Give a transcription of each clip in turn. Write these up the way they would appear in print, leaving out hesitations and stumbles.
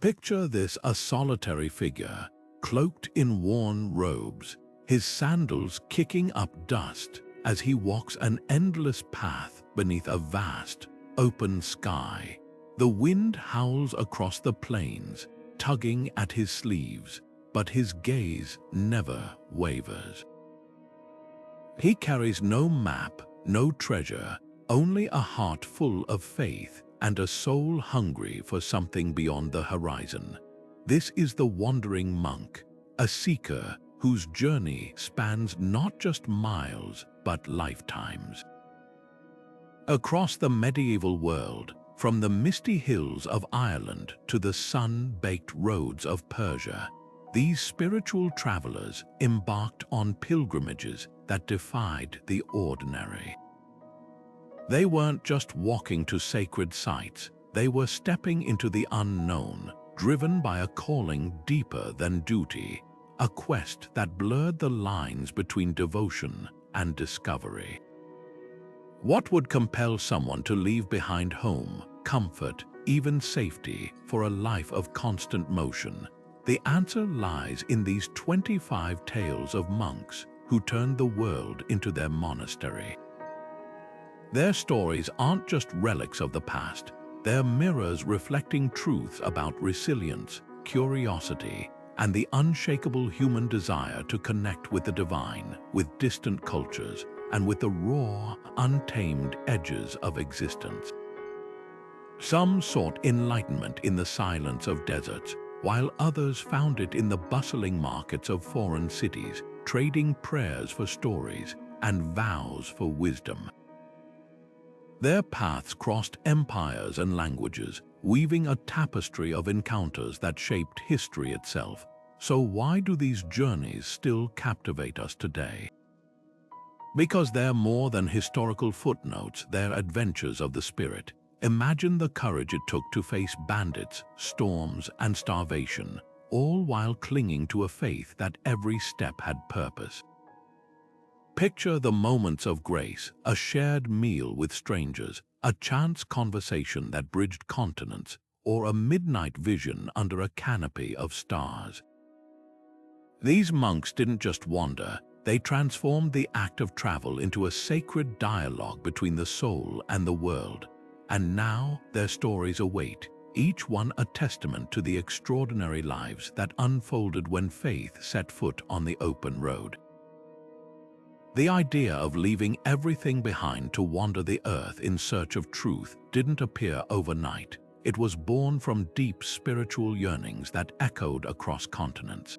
Picture this: a solitary figure, cloaked in worn robes, his sandals kicking up dust as he walks an endless path beneath a vast, open sky. The wind howls across the plains, tugging at his sleeves, but his gaze never wavers. He carries no map, no treasure, only a heart full of faith and a soul hungry for something beyond the horizon. This is the wandering monk, a seeker whose journey spans not just miles but lifetimes. Across the medieval world, from the misty hills of Ireland to the sun-baked roads of Persia, these spiritual travelers embarked on pilgrimages that defied the ordinary. They weren't just walking to sacred sites, they were stepping into the unknown, driven by a calling deeper than duty, a quest that blurred the lines between devotion and discovery. What would compel someone to leave behind home, comfort, even safety, for a life of constant motion? The answer lies in these 25 tales of monks who turned the world into their monastery. Their stories aren't just relics of the past, they're mirrors reflecting truths about resilience, curiosity, and the unshakable human desire to connect with the divine, with distant cultures, and with the raw, untamed edges of existence. Some sought enlightenment in the silence of deserts, while others found it in the bustling markets of foreign cities, trading prayers for stories and vows for wisdom. Their paths crossed empires and languages, weaving a tapestry of encounters that shaped history itself. So why do these journeys still captivate us today? Because they're more than historical footnotes, they're adventures of the spirit. Imagine the courage it took to face bandits, storms, and starvation, all while clinging to a faith that every step had purpose. Picture the moments of grace, a shared meal with strangers, a chance conversation that bridged continents, or a midnight vision under a canopy of stars. These monks didn't just wander, they transformed the act of travel into a sacred dialogue between the soul and the world. And now their stories await, each one a testament to the extraordinary lives that unfolded when faith set foot on the open road. The idea of leaving everything behind to wander the earth in search of truth didn't appear overnight. It was born from deep spiritual yearnings that echoed across continents.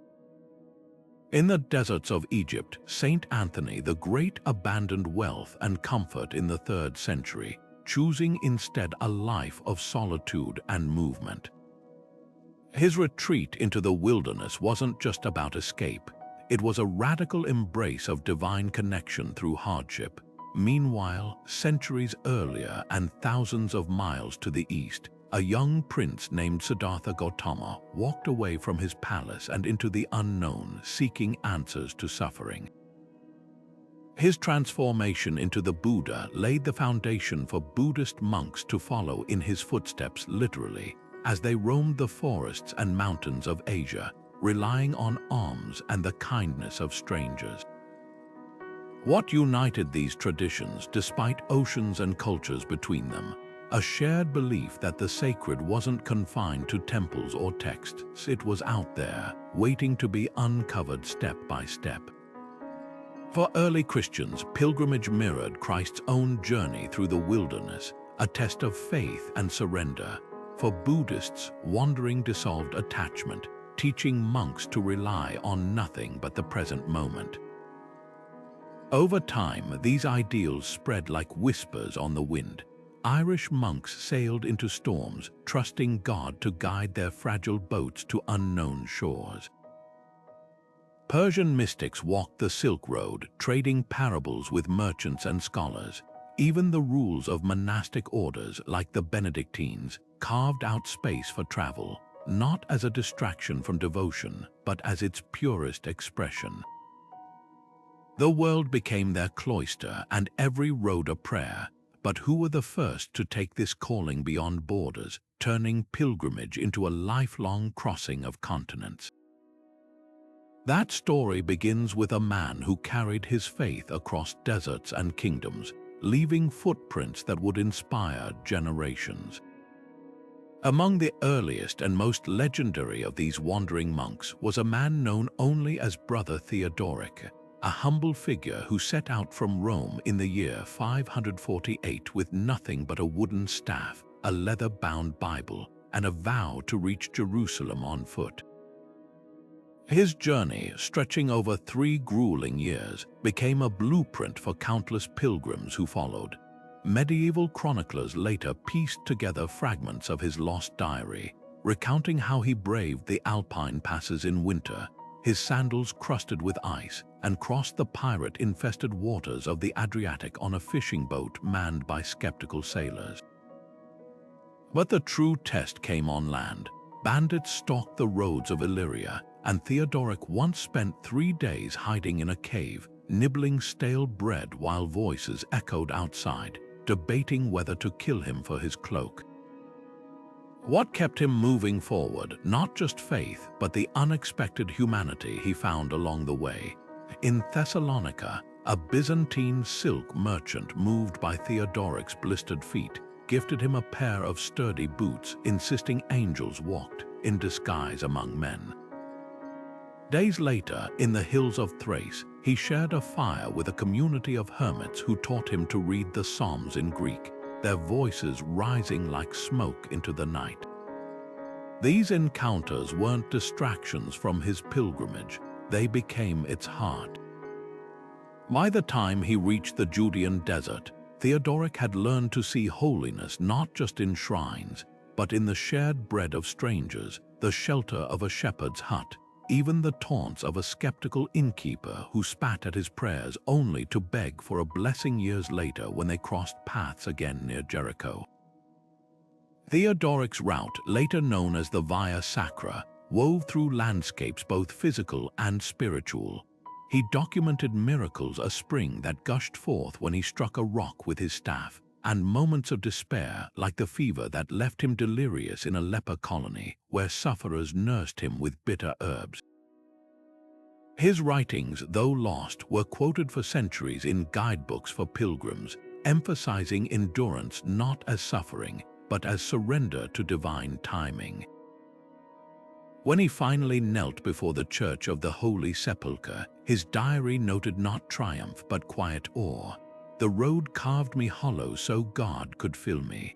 In the deserts of Egypt, Saint Anthony the Great abandoned wealth and comfort in the 3rd century, choosing instead a life of solitude and movement. His retreat into the wilderness wasn't just about escape. It was a radical embrace of divine connection through hardship. Meanwhile, centuries earlier and thousands of miles to the east, a young prince named Siddhartha Gautama walked away from his palace and into the unknown, seeking answers to suffering. His transformation into the Buddha laid the foundation for Buddhist monks to follow in his footsteps literally, as they roamed the forests and mountains of Asia, relying on alms and the kindness of strangers. What united these traditions despite oceans and cultures between them? A shared belief that the sacred wasn't confined to temples or texts. It was out there, waiting to be uncovered step by step. For early Christians, pilgrimage mirrored Christ's own journey through the wilderness, a test of faith and surrender. For Buddhists, wandering dissolved attachment, teaching monks to rely on nothing but the present moment. Over time, these ideals spread like whispers on the wind. Irish monks sailed into storms, trusting God to guide their fragile boats to unknown shores. Persian mystics walked the Silk Road, trading parables with merchants and scholars. Even the rules of monastic orders, like the Benedictines, carved out space for travel, not as a distraction from devotion, but as its purest expression. The world became their cloister, and every road a prayer, But who were the first to take this calling beyond borders, turning pilgrimage into a lifelong crossing of continents? That story begins with a man who carried his faith across deserts and kingdoms, leaving footprints that would inspire generations. Among the earliest and most legendary of these wandering monks was a man known only as Brother Theodoric, a humble figure who set out from Rome in the year 548 with nothing but a wooden staff, a leather-bound Bible, and a vow to reach Jerusalem on foot. His journey, stretching over 3 grueling years, became a blueprint for countless pilgrims who followed. Medieval chroniclers later pieced together fragments of his lost diary, recounting how he braved the Alpine passes in winter, his sandals crusted with ice, and crossed the pirate-infested waters of the Adriatic on a fishing boat manned by skeptical sailors. But the true test came on land. Bandits stalked the roads of Illyria, and Theodoric once spent 3 days hiding in a cave, nibbling stale bread while voices echoed outside, debating whether to kill him for his cloak. What kept him moving forward, not just faith, but the unexpected humanity he found along the way. In Thessalonica, a Byzantine silk merchant moved by Theodoric's blistered feet gifted him a pair of sturdy boots, insisting angels walked in disguise among men. Days later, in the hills of Thrace, he shared a fire with a community of hermits who taught him to read the Psalms in Greek, their voices rising like smoke into the night. These encounters weren't distractions from his pilgrimage, they became its heart. By the time he reached the Judean desert, Theodoric had learned to see holiness not just in shrines, but in the shared bread of strangers, the shelter of a shepherd's hut, even the taunts of a skeptical innkeeper who spat at his prayers only to beg for a blessing years later when they crossed paths again near Jericho. Theodoric's route, later known as the Via Sacra, wove through landscapes both physical and spiritual. He documented miracles, a spring that gushed forth when he struck a rock with his staff, and moments of despair like the fever that left him delirious in a leper colony where sufferers nursed him with bitter herbs. His writings, though lost, were quoted for centuries in guidebooks for pilgrims, emphasizing endurance not as suffering, but as surrender to divine timing. When he finally knelt before the Church of the Holy Sepulchre, his diary noted not triumph but quiet awe. The road carved me hollow so God could fill me.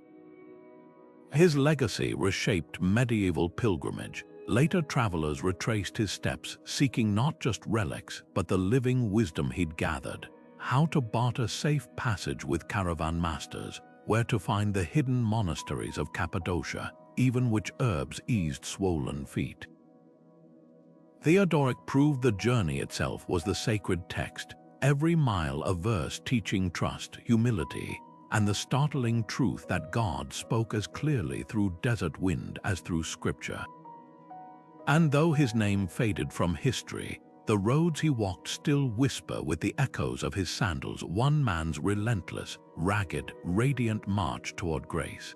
His legacy reshaped medieval pilgrimage. Later travelers retraced his steps, seeking not just relics, but the living wisdom he'd gathered. How to barter safe passage with caravan masters, where to find the hidden monasteries of Cappadocia, even which herbs eased swollen feet. Theodoric proved the journey itself was the sacred text, every mile a verse teaching trust, humility, and the startling truth that God spoke as clearly through desert wind as through scripture. And though his name faded from history, the roads he walked still whisper with the echoes of his sandals, one man's relentless, ragged, radiant march toward grace.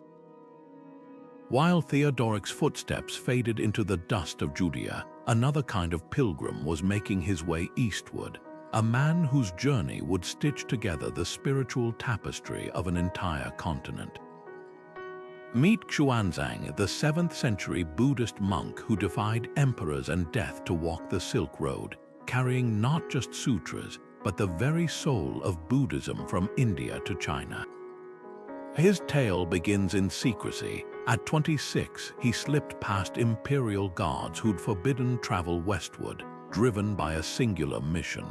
While Theodoric's footsteps faded into the dust of Judea, another kind of pilgrim was making his way eastward, a man whose journey would stitch together the spiritual tapestry of an entire continent. Meet Schwanzang, the 7th century Buddhist monk who defied emperors and death to walk the Silk Road, carrying not just sutras, but the very soul of Buddhism from India to China. His tale begins in secrecy. At 26, he slipped past imperial guards who'd forbidden travel westward, driven by a singular mission.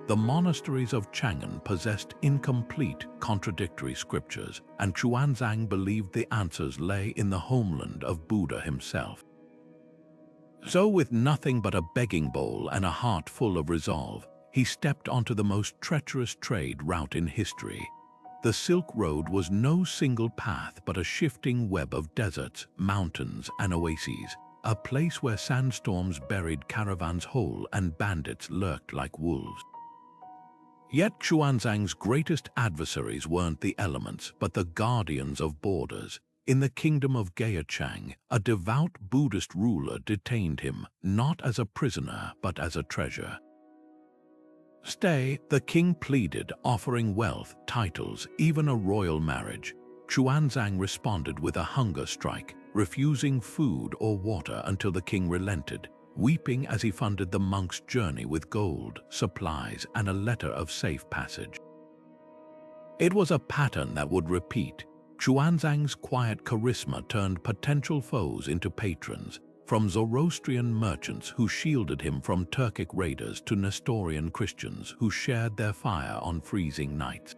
The monasteries of Chang'an possessed incomplete, contradictory scriptures, and Schwanzang believed the answers lay in the homeland of Buddha himself. So, with nothing but a begging bowl and a heart full of resolve, he stepped onto the most treacherous trade route in history. The Silk Road was no single path but a shifting web of deserts, mountains, and oases, a place where sandstorms buried caravans whole and bandits lurked like wolves. Yet Schwanzang's greatest adversaries weren't the elements, but the guardians of borders. In the kingdom of Gautama, a devout Buddhist ruler detained him, not as a prisoner, but as a treasure. "Stay," the king pleaded, offering wealth, titles, even a royal marriage. Schwanzang responded with a hunger strike, refusing food or water until the king relented, weeping as he funded the monk's journey with gold, supplies, and a letter of safe passage. It was a pattern that would repeat. Schwanzang's quiet charisma turned potential foes into patrons, from Zoroastrian merchants who shielded him from Turkic raiders to Nestorian Christians who shared their fire on freezing nights.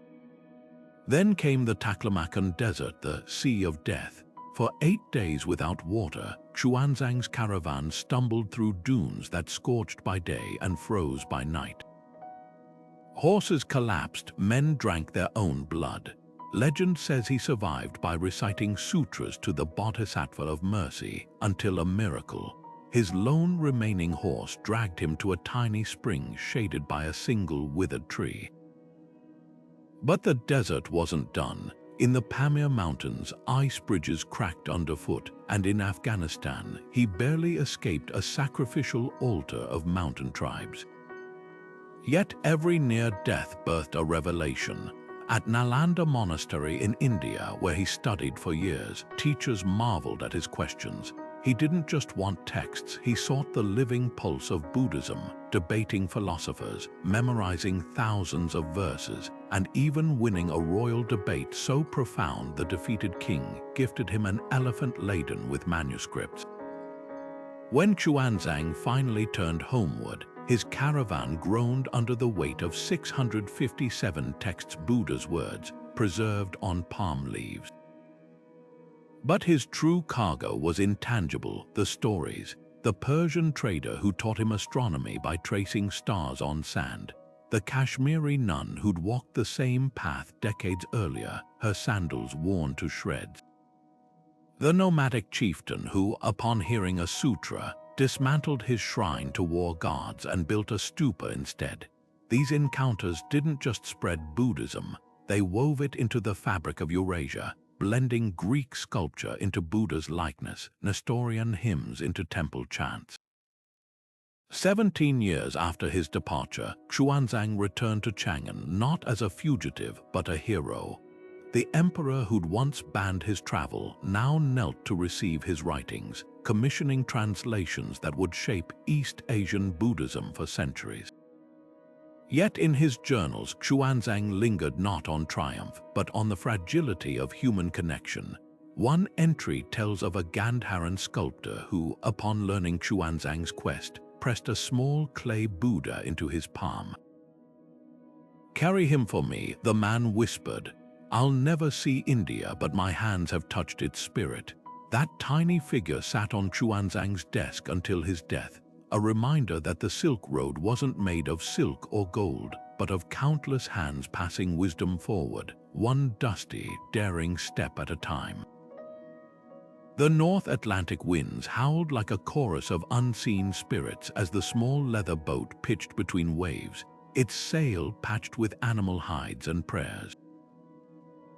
Then came the Tekel-Heamanot Desert, the Sea of Death. For 8 days without water, Schwanzang's caravan stumbled through dunes that scorched by day and froze by night. Horses collapsed, men drank their own blood. Legend says he survived by reciting sutras to the Bodhisattva of mercy until a miracle. His lone remaining horse dragged him to a tiny spring shaded by a single withered tree. But the desert wasn't done. In the Pamir Mountains, ice bridges cracked underfoot, and in Afghanistan, he barely escaped a sacrificial altar of mountain tribes. Yet every near-death birthed a revelation. At Nalanda Monastery in India, where he studied for years, teachers marveled at his questions. He didn't just want texts, he sought the living pulse of Buddhism, debating philosophers, memorizing thousands of verses, and even winning a royal debate so profound the defeated king gifted him an elephant laden with manuscripts. When Schwanzang finally turned homeward, his caravan groaned under the weight of 657 texts, Buddha's words, preserved on palm leaves. But his true cargo was intangible, the stories. The Persian trader who taught him astronomy by tracing stars on sand. The Kashmiri nun who'd walked the same path decades earlier, her sandals worn to shreds. The nomadic chieftain who, upon hearing a sutra, dismantled his shrine to war gods and built a stupa instead. These encounters didn't just spread Buddhism, they wove it into the fabric of Eurasia, blending Greek sculpture into Buddha's likeness, Nestorian hymns into temple chants. 17 years after his departure, Schwanzang returned to Chang'an not as a fugitive but a hero. The emperor who'd once banned his travel now knelt to receive his writings, commissioning translations that would shape East Asian Buddhism for centuries. Yet in his journals, Schwanzang lingered not on triumph, but on the fragility of human connection. One entry tells of a Gandharan sculptor who, upon learning Schwanzang's quest, pressed a small clay Buddha into his palm. "Carry him for me," the man whispered. "I'll never see India, but my hands have touched its spirit." That tiny figure sat on Schwanzang's desk until his death, a reminder that the Silk Road wasn't made of silk or gold, but of countless hands passing wisdom forward, one dusty, daring step at a time. The North Atlantic winds howled like a chorus of unseen spirits as the small leather boat pitched between waves, its sail patched with animal hides and prayers.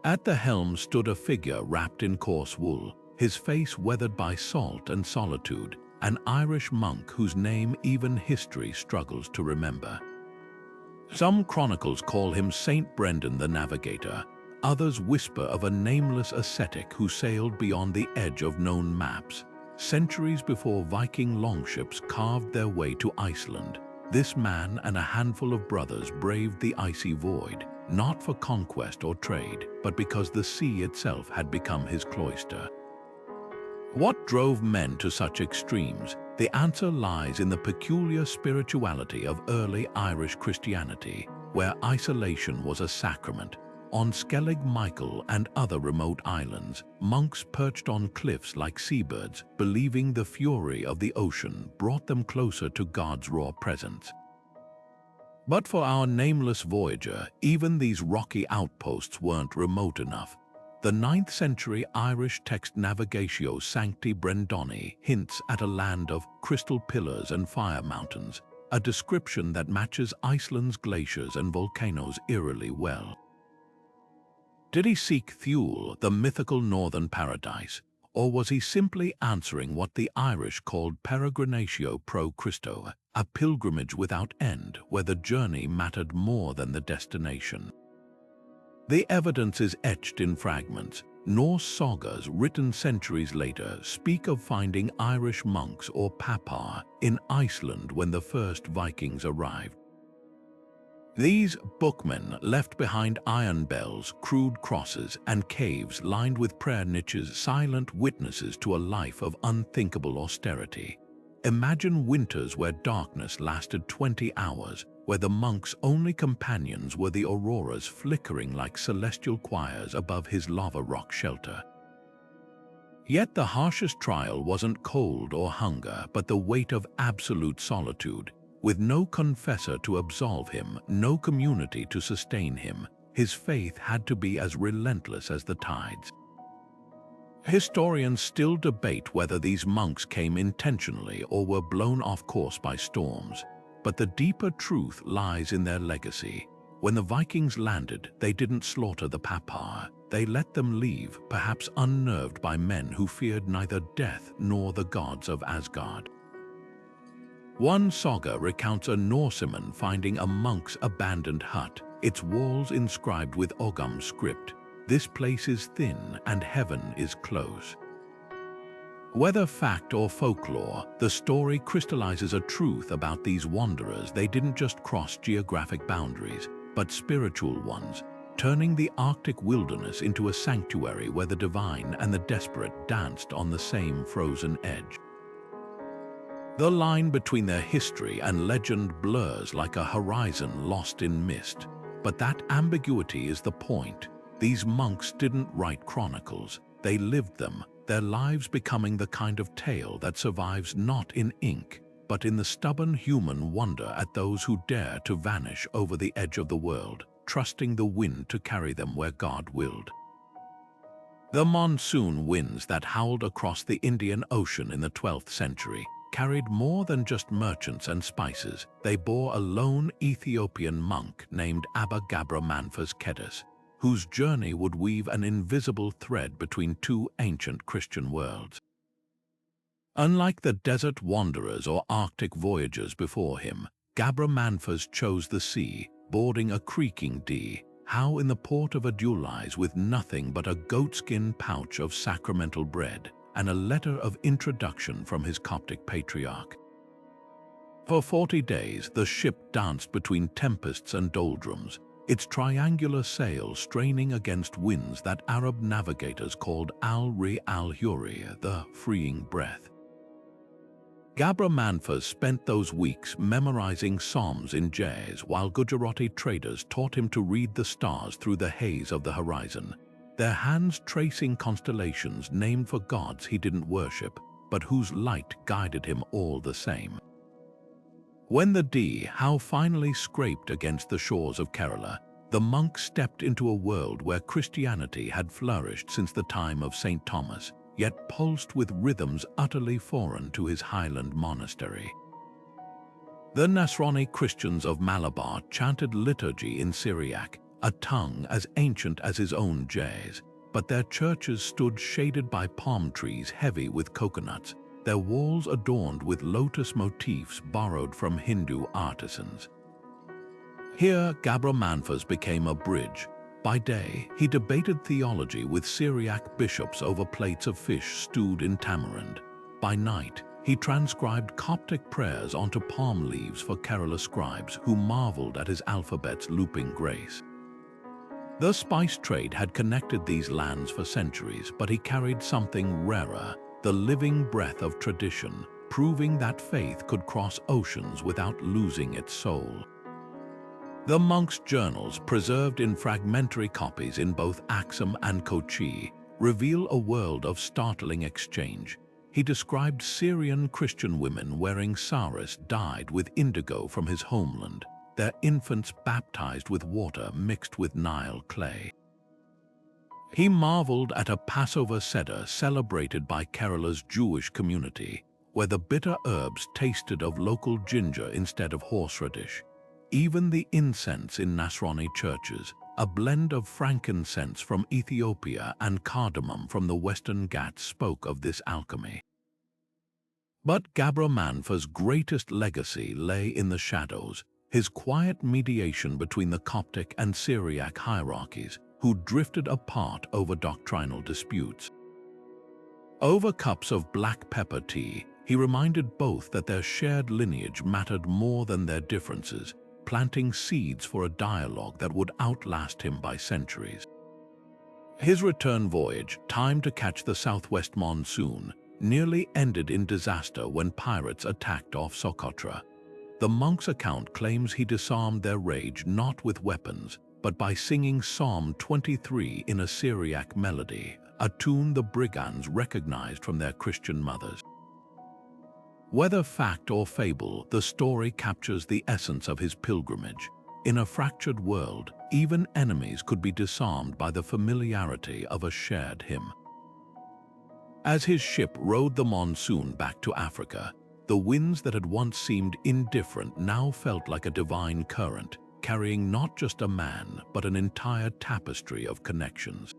At the helm stood a figure wrapped in coarse wool, his face weathered by salt and solitude, an Irish monk whose name even history struggles to remember. Some chronicles call him Saint Brendan the Navigator. Others whisper of a nameless ascetic who sailed beyond the edge of known maps. Centuries before Viking longships carved their way to Iceland, this man and a handful of brothers braved the icy void, not for conquest or trade, but because the sea itself had become his cloister. What drove men to such extremes? The answer lies in the peculiar spirituality of early Irish Christianity, where isolation was a sacrament. On Skellig Michael and other remote islands, monks perched on cliffs like seabirds, believing the fury of the ocean brought them closer to God's raw presence. But for our nameless voyager, even these rocky outposts weren't remote enough. The 9th century Irish text Navigatio Sancti Brendani hints at a land of crystal pillars and fire mountains. a description that matches Iceland's glaciers and volcanoes eerily well. Did he seek Thule, the mythical northern paradise, or was he simply answering what the Irish called peregrinatio pro Christo, a pilgrimage without end where the journey mattered more than the destination? The evidence is etched in fragments. Norse sagas written centuries later speak of finding Irish monks or papar in Iceland when the first Vikings arrived. These bookmen left behind iron bells, crude crosses, and caves lined with prayer niches, silent witnesses to a life of unthinkable austerity. Imagine winters where darkness lasted 20 hours, where the monks' only companions were the auroras flickering like celestial choirs above his lava rock shelter. Yet the harshest trial wasn't cold or hunger, but the weight of absolute solitude. With no confessor to absolve him, no community to sustain him, his faith had to be as relentless as the tides. Historians still debate whether these monks came intentionally or were blown off course by storms, but the deeper truth lies in their legacy. When the Vikings landed, they didn't slaughter the papar. They let them leave, perhaps unnerved by men who feared neither death nor the gods of Asgard. One saga recounts a Norseman finding a monk's abandoned hut, its walls inscribed with Ogham script. This place is thin and heaven is close. Whether fact or folklore, the story crystallizes a truth about these wanderers. They didn't just cross geographic boundaries, but spiritual ones, turning the Arctic wilderness into a sanctuary where the divine and the desperate danced on the same frozen edge. The line between their history and legend blurs like a horizon lost in mist, but that ambiguity is the point. These monks didn't write chronicles, they lived them, their lives becoming the kind of tale that survives not in ink, but in the stubborn human wonder at those who dare to vanish over the edge of the world, trusting the wind to carry them where God willed. The monsoon winds that howled across the Indian Ocean in the 12th century carried more than just merchants and spices. They bore a lone Ethiopian monk named Abba Gabra Manfas Kedis, whose journey would weave an invisible thread between two ancient Christian worlds. Unlike the desert wanderers or Arctic voyagers before him, Gabra Manfas chose the sea, boarding a creaking dhow in the port of Adulis with nothing but a goatskin pouch of sacramental bread and a letter of introduction from his Coptic patriarch. For 40 days, the ship danced between tempests and doldrums, its triangular sail straining against winds that Arab navigators called al-ri al-huri, the freeing breath. Gabra Manfas spent those weeks memorizing psalms in jazz while Gujarati traders taught him to read the stars through the haze of the horizon, their hands tracing constellations named for gods he didn't worship, but whose light guided him all the same. When the dhow finally scraped against the shores of Kerala, the monk stepped into a world where Christianity had flourished since the time of St. Thomas, yet pulsed with rhythms utterly foreign to his highland monastery. The Nasrani Christians of Malabar chanted liturgy in Syriac, a tongue as ancient as his own jazz, but their churches stood shaded by palm trees heavy with coconuts, their walls adorned with lotus motifs borrowed from Hindu artisans. Here, Gabra Manfas became a bridge. By day, he debated theology with Syriac bishops over plates of fish stewed in tamarind. By night, he transcribed Coptic prayers onto palm leaves for Kerala scribes who marveled at his alphabet's looping grace. The spice trade had connected these lands for centuries, but he carried something rarer, the living breath of tradition, proving that faith could cross oceans without losing its soul. The monk's journals, preserved in fragmentary copies in both Axum and Kochi, reveal a world of startling exchange. He described Syrian Christian women wearing saris dyed with indigo from his homeland, their infants baptized with water mixed with Nile clay. He marveled at a Passover Seder celebrated by Kerala's Jewish community, where the bitter herbs tasted of local ginger instead of horseradish. Even the incense in Nasrani churches, a blend of frankincense from Ethiopia and cardamom from the Western Ghats, spoke of this alchemy. But Gabra Manfas' greatest legacy lay in the shadows, his quiet mediation between the Coptic and Syriac hierarchies, who drifted apart over doctrinal disputes. Over cups of black pepper tea, he reminded both that their shared lineage mattered more than their differences, planting seeds for a dialogue that would outlast him by centuries. His return voyage, timed to catch the southwest monsoon, nearly ended in disaster when pirates attacked off Socotra. The monk's account claims he disarmed their rage not with weapons, but by singing Psalm 23 in a Syriac melody, a tune the brigands recognized from their Christian mothers. Whether fact or fable, the story captures the essence of his pilgrimage. In a fractured world, even enemies could be disarmed by the familiarity of a shared hymn. As his ship rode the monsoon back to Africa, the winds that had once seemed indifferent now felt like a divine current, carrying not just a man, but an entire tapestry of connections.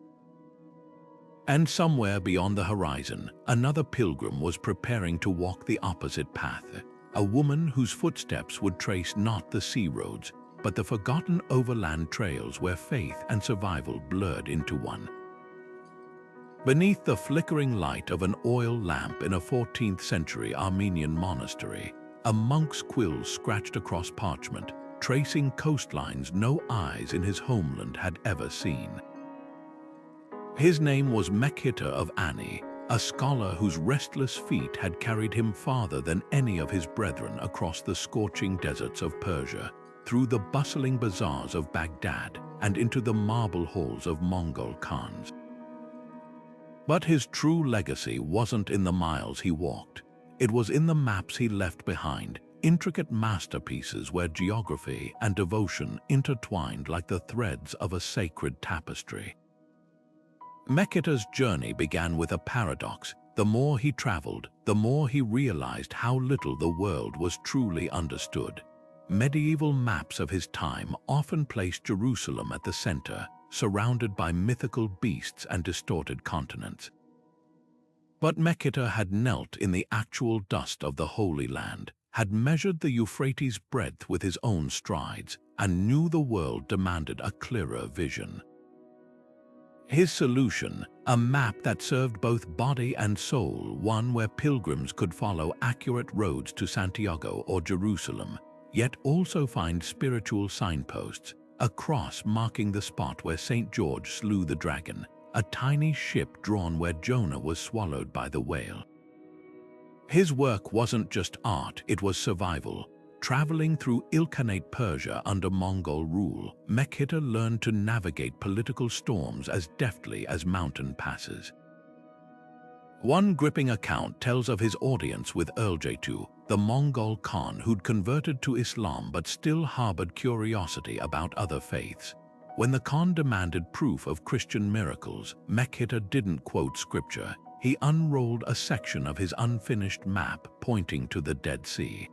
And somewhere beyond the horizon, another pilgrim was preparing to walk the opposite path, a woman whose footsteps would trace not the sea roads, but the forgotten overland trails where faith and survival blurred into one. Beneath the flickering light of an oil lamp in a 14th century Armenian monastery, a monk's quill scratched across parchment, tracing coastlines no eyes in his homeland had ever seen. His name was Mekhiter of Ani, a scholar whose restless feet had carried him farther than any of his brethren across the scorching deserts of Persia, through the bustling bazaars of Baghdad, and into the marble halls of Mongol Khans. But his true legacy wasn't in the miles he walked. It was in the maps he left behind, intricate masterpieces where geography and devotion intertwined like the threads of a sacred tapestry. Mekhiter's journey began with a paradox. The more he traveled, the more he realized how little the world was truly understood. Medieval maps of his time often placed Jerusalem at the center, surrounded by mythical beasts and distorted continents. But Mekhiter had knelt in the actual dust of the Holy Land, had measured the Euphrates' breadth with his own strides, and knew the world demanded a clearer vision. His solution, a map that served both body and soul, one where pilgrims could follow accurate roads to Santiago or Jerusalem, yet also find spiritual signposts, a cross marking the spot where St. George slew the dragon, a tiny ship drawn where Jonah was swallowed by the whale. His work wasn't just art, it was survival. Traveling through Ilkhanate Persia under Mongol rule, Mekhiter learned to navigate political storms as deftly as mountain passes. One gripping account tells of his audience with Erljetu, the Mongol Khan who'd converted to Islam but still harbored curiosity about other faiths. When the Khan demanded proof of Christian miracles, Mekhiter didn't quote scripture. He unrolled a section of his unfinished map pointing to the Dead Sea.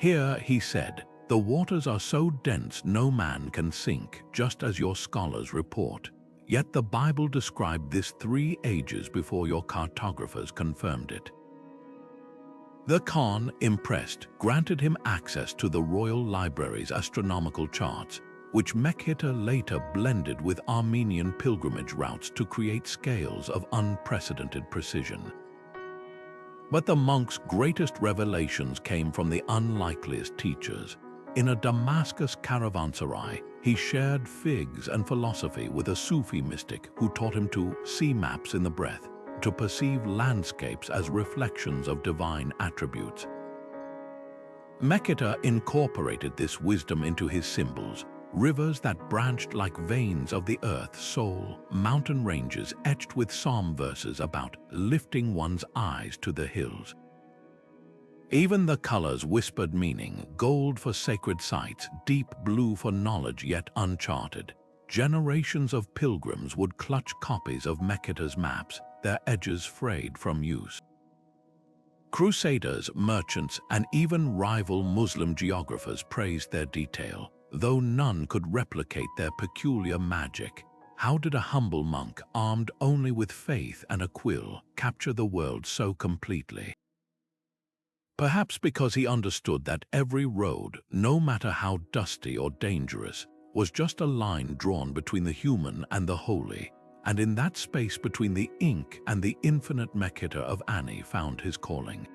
Here, he said, the waters are so dense no man can sink, just as your scholars report. Yet the Bible described this 3 ages before your cartographers confirmed it. The Khan, impressed, granted him access to the Royal Library's astronomical charts, which Mekhiter later blended with Armenian pilgrimage routes to create scales of unprecedented precision. But the monk's greatest revelations came from the unlikeliest teachers. In a Damascus caravanserai, he shared figs and philosophy with a Sufi mystic who taught him to see maps in the breath, to perceive landscapes as reflections of divine attributes. Mekhiter incorporated this wisdom into his symbols, rivers that branched like veins of the earth's soul, mountain ranges etched with psalm verses about lifting one's eyes to the hills. Even the colors whispered meaning, gold for sacred sites, deep blue for knowledge yet uncharted. Generations of pilgrims would clutch copies of Mekhiter's maps, their edges frayed from use. Crusaders, merchants, and even rival Muslim geographers praised their detail, though none could replicate their peculiar magic. How did a humble monk, armed only with faith and a quill, capture the world so completely? Perhaps because he understood that every road, no matter how dusty or dangerous, was just a line drawn between the human and the holy, and in that space between the ink and the infinite Mekhiter of Ani found his calling.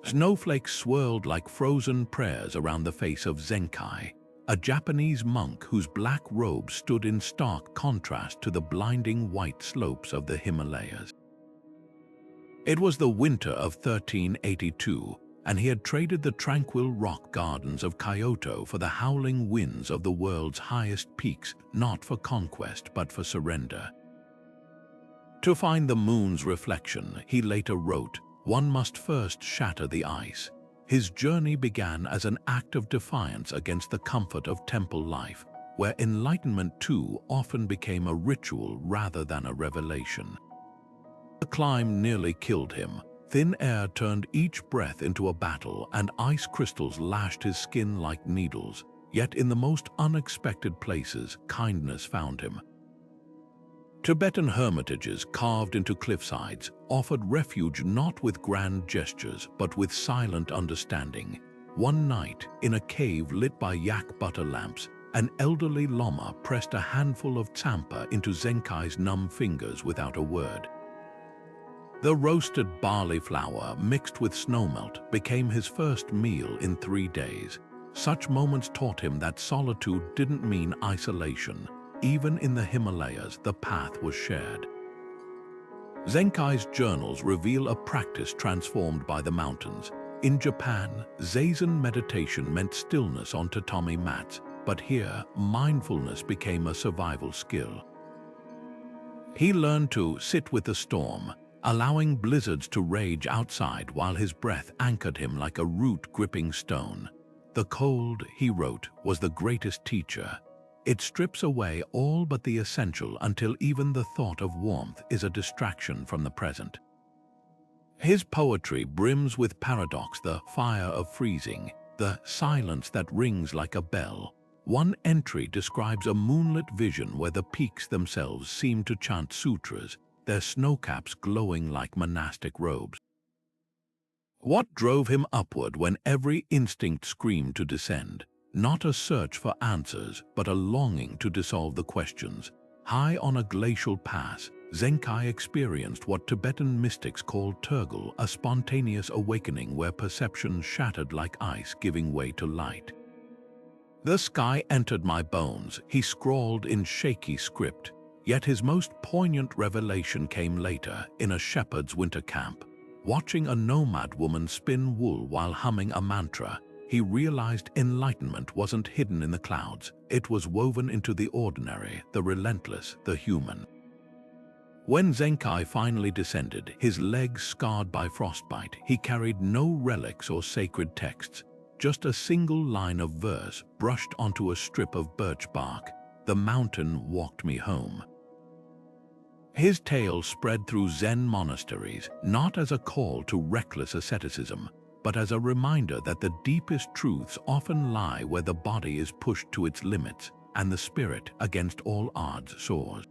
Snowflakes swirled like frozen prayers around the face of Zenkai, a Japanese monk whose black robe stood in stark contrast to the blinding white slopes of the Himalayas. It was the winter of 1382, and he had traded the tranquil rock gardens of Kyoto for the howling winds of the world's highest peaks, not for conquest but for surrender. To find the moon's reflection, he later wrote, one must first shatter the ice. His journey began as an act of defiance against the comfort of temple life, where enlightenment too often became a ritual rather than a revelation. The climb nearly killed him. Thin air turned each breath into a battle, and ice crystals lashed his skin like needles. Yet in the most unexpected places, kindness found him. Tibetan hermitages carved into cliffsides offered refuge not with grand gestures, but with silent understanding. One night, in a cave lit by yak butter lamps, an elderly lama pressed a handful of tsampa into Zenkai's numb fingers without a word. The roasted barley flour mixed with snowmelt became his first meal in 3 days. Such moments taught him that solitude didn't mean isolation. Even in the Himalayas, the path was shared. Zenkai's journals reveal a practice transformed by the mountains. In Japan, Zazen meditation meant stillness on tatami mats, but here, mindfulness became a survival skill. He learned to sit with the storm, allowing blizzards to rage outside while his breath anchored him like a root-gripping stone. The cold, he wrote, was the greatest teacher. It strips away all but the essential until even the thought of warmth is a distraction from the present. His poetry brims with paradox, the fire of freezing, the silence that rings like a bell. One entry describes a moonlit vision where the peaks themselves seem to chant sutras, their snowcaps glowing like monastic robes. What drove him upward when every instinct screamed to descend? Not a search for answers, but a longing to dissolve the questions. High on a glacial pass, Zenkai experienced what Tibetan mystics called turgul, a spontaneous awakening where perception shattered like ice giving way to light. The sky entered my bones, he scrawled in shaky script. Yet his most poignant revelation came later, in a shepherd's winter camp. Watching a nomad woman spin wool while humming a mantra, he realized enlightenment wasn't hidden in the clouds. It was woven into the ordinary, the relentless, the human. When Zenkai finally descended, his legs scarred by frostbite, he carried no relics or sacred texts, just a single line of verse brushed onto a strip of birch bark. The mountain walked me home. His tale spread through Zen monasteries, not as a call to reckless asceticism, but as a reminder that the deepest truths often lie where the body is pushed to its limits and the spirit, against all odds, soars.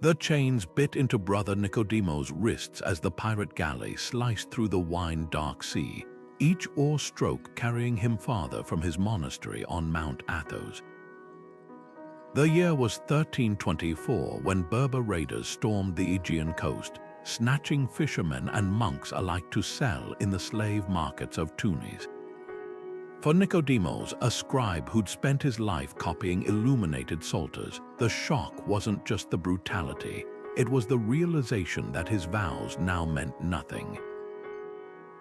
The chains bit into brother Nicodemos' wrists as the pirate galley sliced through the wine-dark sea, each oar stroke carrying him farther from his monastery on Mount Athos. The year was 1324 when Berber raiders stormed the Aegean coast, snatching fishermen and monks alike to sell in the slave markets of Tunis. For Nicodemos, a scribe who'd spent his life copying illuminated psalters, the shock wasn't just the brutality, it was the realization that his vows now meant nothing.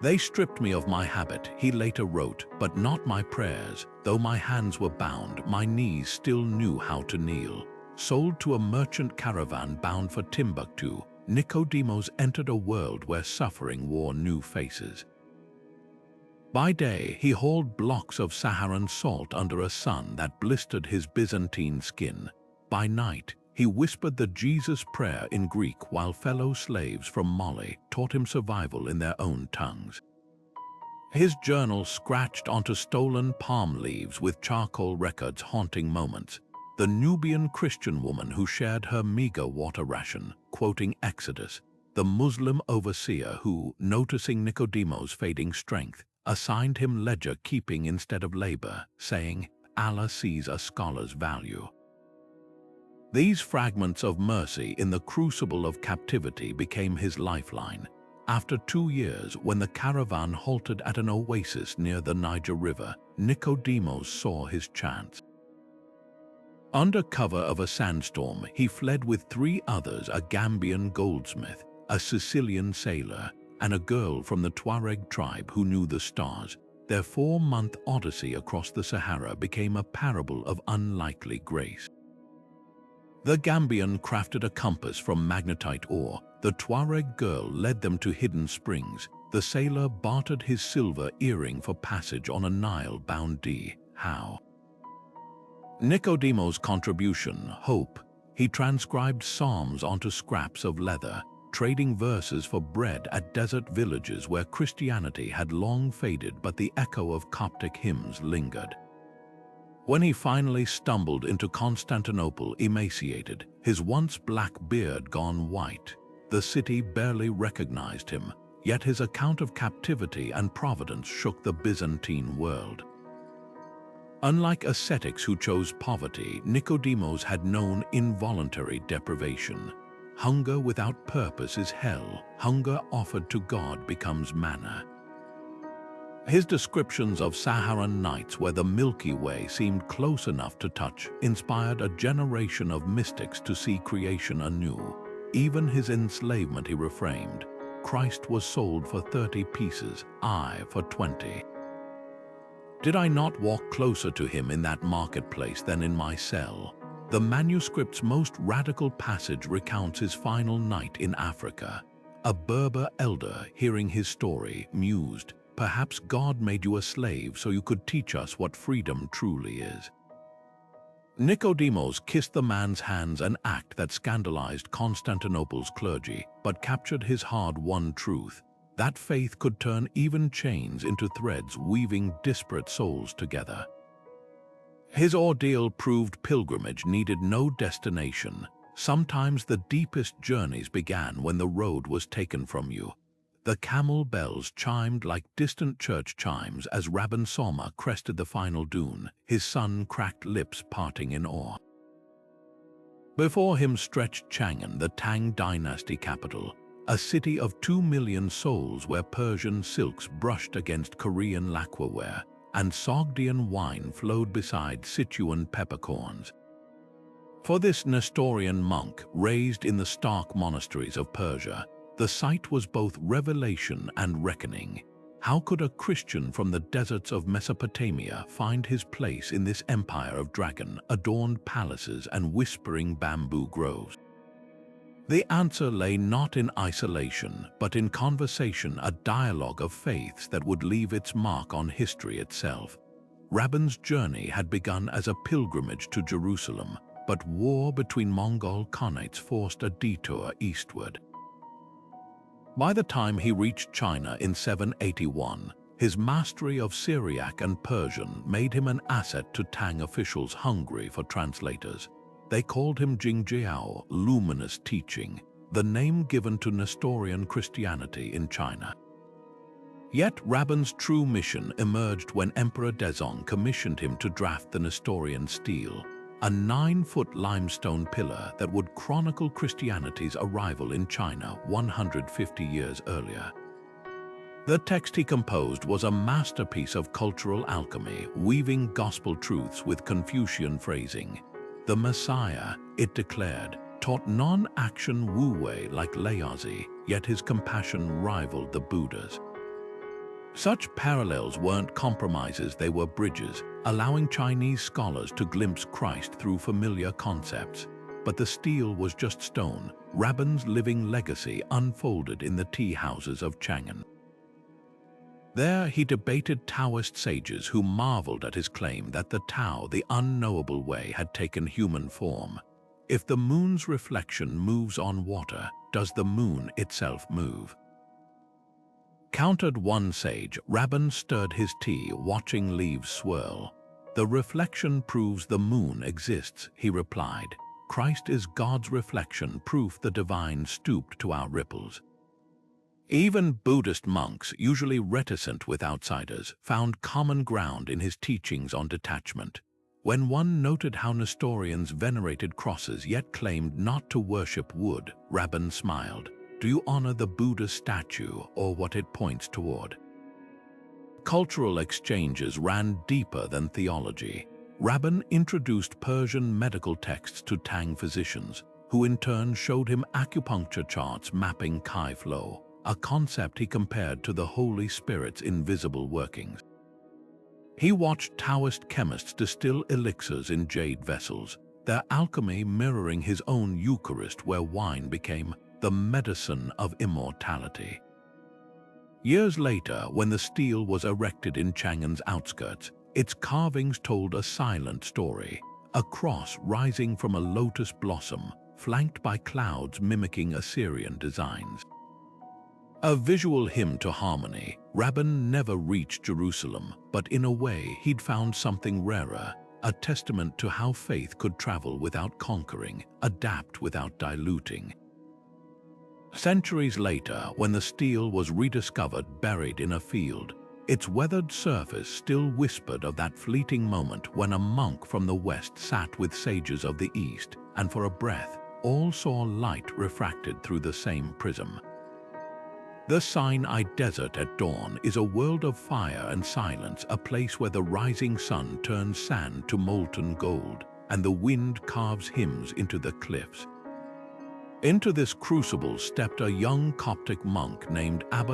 They stripped me of my habit, he later wrote, but not my prayers. Though my hands were bound, my knees still knew how to kneel. Sold to a merchant caravan bound for Timbuktu, Nicodemos entered a world where suffering wore new faces. By day, he hauled blocks of Saharan salt under a sun that blistered his Byzantine skin. By night, He whispered the Jesus prayer in Greek while fellow slaves from Mali taught him survival in their own tongues. His journal scratched onto stolen palm leaves with charcoal records haunting moments. The Nubian Christian woman who shared her meager water ration, quoting Exodus. The Muslim overseer who, noticing Nicodemos' fading strength, assigned him ledger keeping instead of labor, saying, Allah sees a scholar's value. These fragments of mercy in the crucible of captivity became his lifeline. After 2 years, when the caravan halted at an oasis near the Niger River, Nicodemos saw his chance. Under cover of a sandstorm, he fled with 3 others, a Gambian goldsmith, a Sicilian sailor, and a girl from the Tuareg tribe who knew the stars. Their 4-month odyssey across the Sahara became a parable of unlikely grace. The Gambian crafted a compass from magnetite ore. The Tuareg girl led them to hidden springs. The sailor bartered his silver earring for passage on a Nile-bound dhow. Nicodemos' contribution, hope. He transcribed psalms onto scraps of leather, trading verses for bread at desert villages where Christianity had long faded but the echo of Coptic hymns lingered. When he finally stumbled into Constantinople emaciated, his once black beard gone white, the city barely recognized him, yet his account of captivity and providence shook the Byzantine world. Unlike ascetics who chose poverty, Nicodemos had known involuntary deprivation. Hunger without purpose is hell. Hunger offered to God becomes manna. His descriptions of Saharan nights where the Milky Way seemed close enough to touch inspired a generation of mystics to see creation anew. Even his enslavement he reframed. Christ was sold for 30 pieces, I for 20. Did I not walk closer to him in that marketplace than in my cell? The manuscript's most radical passage recounts his final night in Africa. A Berber elder, hearing his story, mused, "Perhaps God made you a slave so you could teach us what freedom truly is." Nicodemos kissed the man's hands, an act that scandalized Constantinople's clergy, but captured his hard-won truth. That faith could turn even chains into threads weaving disparate souls together. His ordeal proved pilgrimage needed no destination. Sometimes the deepest journeys began when the road was taken from you. The camel bells chimed like distant church chimes as Rabansoma crested the final dune, his sun-cracked lips parting in awe. Before him stretched Chang'an, the Tang dynasty capital, a city of 2 million souls where Persian silks brushed against Korean lacquerware, and Sogdian wine flowed beside Sichuan peppercorns. For this Nestorian monk, raised in the stark monasteries of Persia, the sight was both revelation and reckoning. How could a Christian from the deserts of Mesopotamia find his place in this empire of dragon-adorned palaces and whispering bamboo groves? The answer lay not in isolation, but in conversation, a dialogue of faiths that would leave its mark on history itself. Rabban's journey had begun as a pilgrimage to Jerusalem, but war between Mongol Khanates forced a detour eastward. By the time he reached China in 781, his mastery of Syriac and Persian made him an asset to Tang officials hungry for translators. They called him Jingjiao, luminous teaching, the name given to Nestorian Christianity in China. Yet Rabban's true mission emerged when Emperor Dezong commissioned him to draft the Nestorian stele, a 9-foot limestone pillar that would chronicle Christianity's arrival in China 150 years earlier. The text he composed was a masterpiece of cultural alchemy, weaving gospel truths with Confucian phrasing. The Messiah, it declared, taught non-action wu-wei like Laozi, yet his compassion rivaled the Buddha's. Such parallels weren't compromises, they were bridges, allowing Chinese scholars to glimpse Christ through familiar concepts. But the stele was just stone. Rabban's living legacy unfolded in the tea houses of Chang'an. There he debated Taoist sages who marveled at his claim that the Tao, the unknowable way, had taken human form. If the moon's reflection moves on water, does the moon itself move? Countered one sage. Raban stirred his tea, watching leaves swirl. The reflection proves the moon exists, he replied. Christ is God's reflection, proof the divine stooped to our ripples. Even Buddhist monks, usually reticent with outsiders, found common ground in his teachings on detachment. When one noted how Nestorians venerated crosses yet claimed not to worship wood, Raban smiled. Do you honor the Buddha statue or what it points toward? Cultural exchanges ran deeper than theology. Raban introduced Persian medical texts to Tang physicians, who in turn showed him acupuncture charts mapping Kai flow, a concept he compared to the Holy Spirit's invisible workings. He watched Taoist chemists distill elixirs in jade vessels, their alchemy mirroring his own Eucharist, where wine became the medicine of immortality. Years later, when the stele was erected in Chang'an's outskirts, its carvings told a silent story, a cross rising from a lotus blossom, flanked by clouds mimicking Assyrian designs. A visual hymn to harmony. Raban never reached Jerusalem, but in a way he'd found something rarer, a testament to how faith could travel without conquering, adapt without diluting. Centuries later, when the stele was rediscovered buried in a field, its weathered surface still whispered of that fleeting moment when a monk from the west sat with sages of the east, and for a breath, all saw light refracted through the same prism. The Sinai Desert at dawn is a world of fire and silence, a place where the rising sun turns sand to molten gold, and the wind carves hymns into the cliffs. Into this crucible stepped a young Coptic monk named Abba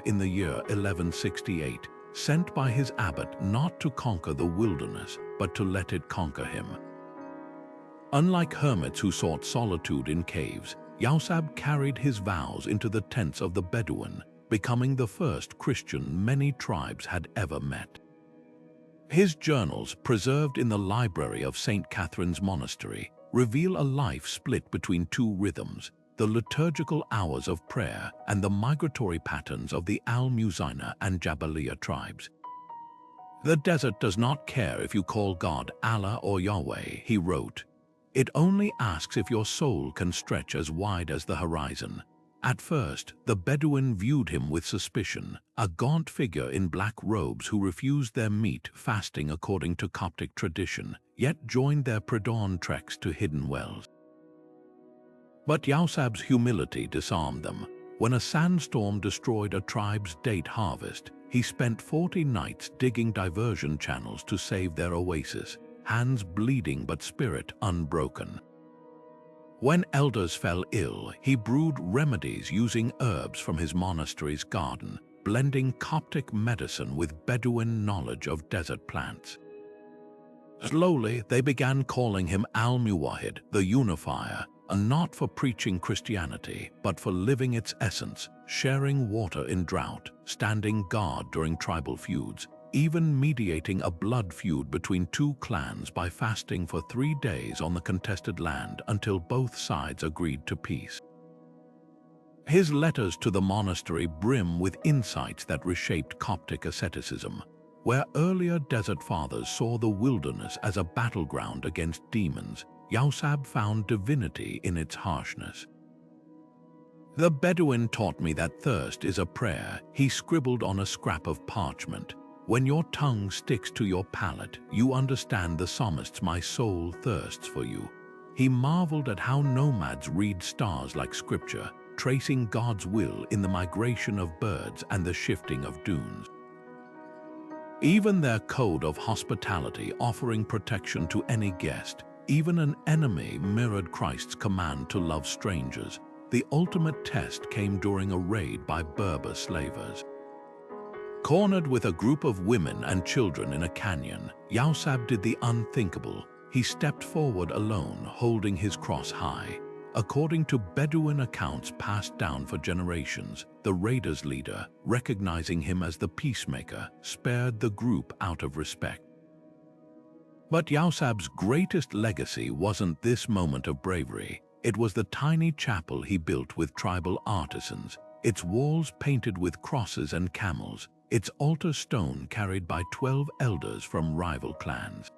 in the year 1168, sent by his abbot not to conquer the wilderness, but to let it conquer him. Unlike hermits who sought solitude in caves, Yausab carried his vows into the tents of the Bedouin, becoming the first Christian many tribes had ever met. His journals, preserved in the library of St. Catherine's Monastery, reveal a life split between two rhythms, the liturgical hours of prayer and the migratory patterns of the Al-Muzina and Jabaliya tribes. The desert does not care if you call God Allah or Yahweh, he wrote. It only asks if your soul can stretch as wide as the horizon. At first, the Bedouin viewed him with suspicion, a gaunt figure in black robes who refused their meat, fasting according to Coptic tradition, yet joined their pre-dawn treks to hidden wells. But Yausab's humility disarmed them. When a sandstorm destroyed a tribe's date harvest, he spent 40 nights digging diversion channels to save their oasis, hands bleeding but spirit unbroken. When elders fell ill, he brewed remedies using herbs from his monastery's garden, blending Coptic medicine with Bedouin knowledge of desert plants. Slowly, they began calling him Al-Muwahhid, the unifier, and not for preaching Christianity, but for living its essence, sharing water in drought, standing guard during tribal feuds, even mediating a blood feud between two clans by fasting for 3 days on the contested land until both sides agreed to peace. His letters to the monastery brim with insights that reshaped Coptic asceticism, where earlier desert fathers saw the wilderness as a battleground against demons. Yausab found divinity in its harshness. The Bedouin taught me that thirst is a prayer, he scribbled on a scrap of parchment. When your tongue sticks to your palate, you understand the psalmist's "My soul thirsts for you." He marveled at how nomads read stars like scripture, tracing God's will in the migration of birds and the shifting of dunes. Even their code of hospitality, offering protection to any guest, even an enemy, mirrored Christ's command to love strangers. The ultimate test came during a raid by Berber slavers. Cornered with a group of women and children in a canyon, Yausab did the unthinkable. He stepped forward alone, holding his cross high. According to Bedouin accounts passed down for generations, the raiders' leader, recognizing him as the peacemaker, spared the group out of respect. But Yausab's greatest legacy wasn't this moment of bravery. It was the tiny chapel he built with tribal artisans, its walls painted with crosses and camels, its altar stone carried by 12 elders from rival clans.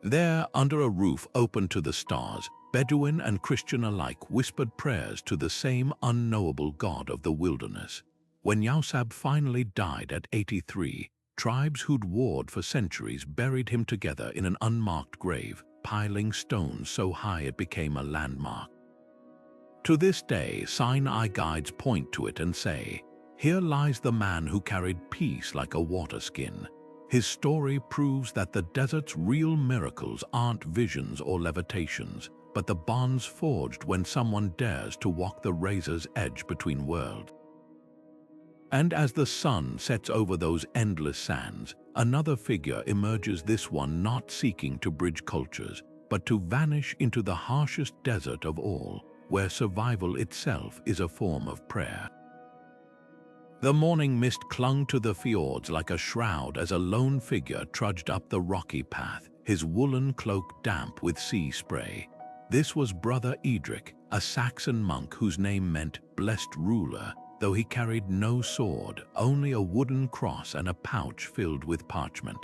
There, under a roof open to the stars, Bedouin and Christian alike whispered prayers to the same unknowable God of the wilderness. When Yausab finally died at 83, tribes who'd warred for centuries buried him together in an unmarked grave, piling stones so high it became a landmark. To this day, Sinai guides point to it and say, "Here lies the man who carried peace like a water skin." His story proves that the desert's real miracles aren't visions or levitations, but the bonds forged when someone dares to walk the razor's edge between worlds. And as the sun sets over those endless sands, another figure emerges, this one not seeking to bridge cultures, but to vanish into the harshest desert of all, where survival itself is a form of prayer. The morning mist clung to the fjords like a shroud as a lone figure trudged up the rocky path, his woolen cloak damp with sea spray. This was Brother Edric, a Saxon monk whose name meant blessed ruler, though he carried no sword, only a wooden cross and a pouch filled with parchment.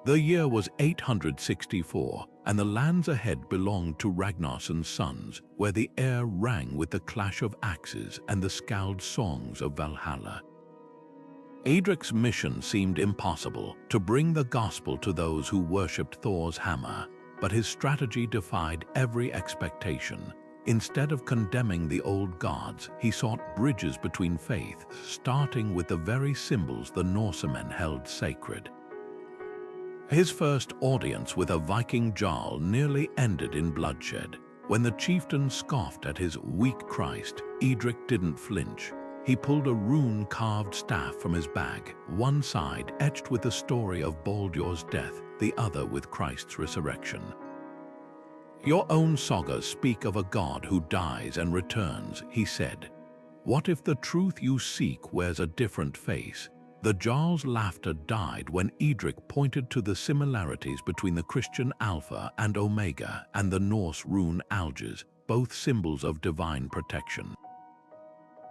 The year was 864, and the lands ahead belonged to Ragnarsson's sons, where the air rang with the clash of axes and the skald songs of Valhalla. Edric's mission seemed impossible, to bring the gospel to those who worshipped Thor's hammer, but his strategy defied every expectation. Instead of condemning the old gods, he sought bridges between faiths, starting with the very symbols the Norsemen held sacred. His first audience with a Viking jarl nearly ended in bloodshed. When the chieftain scoffed at his weak Christ, Edric didn't flinch. He pulled a rune-carved staff from his bag, one side etched with the story of Baldur's death, the other with Christ's resurrection. "Your own sagas speak of a God who dies and returns," he said. "What if the truth you seek wears a different face?" The jarl's laughter died when Edric pointed to the similarities between the Christian Alpha and Omega and the Norse rune Alges, both symbols of divine protection.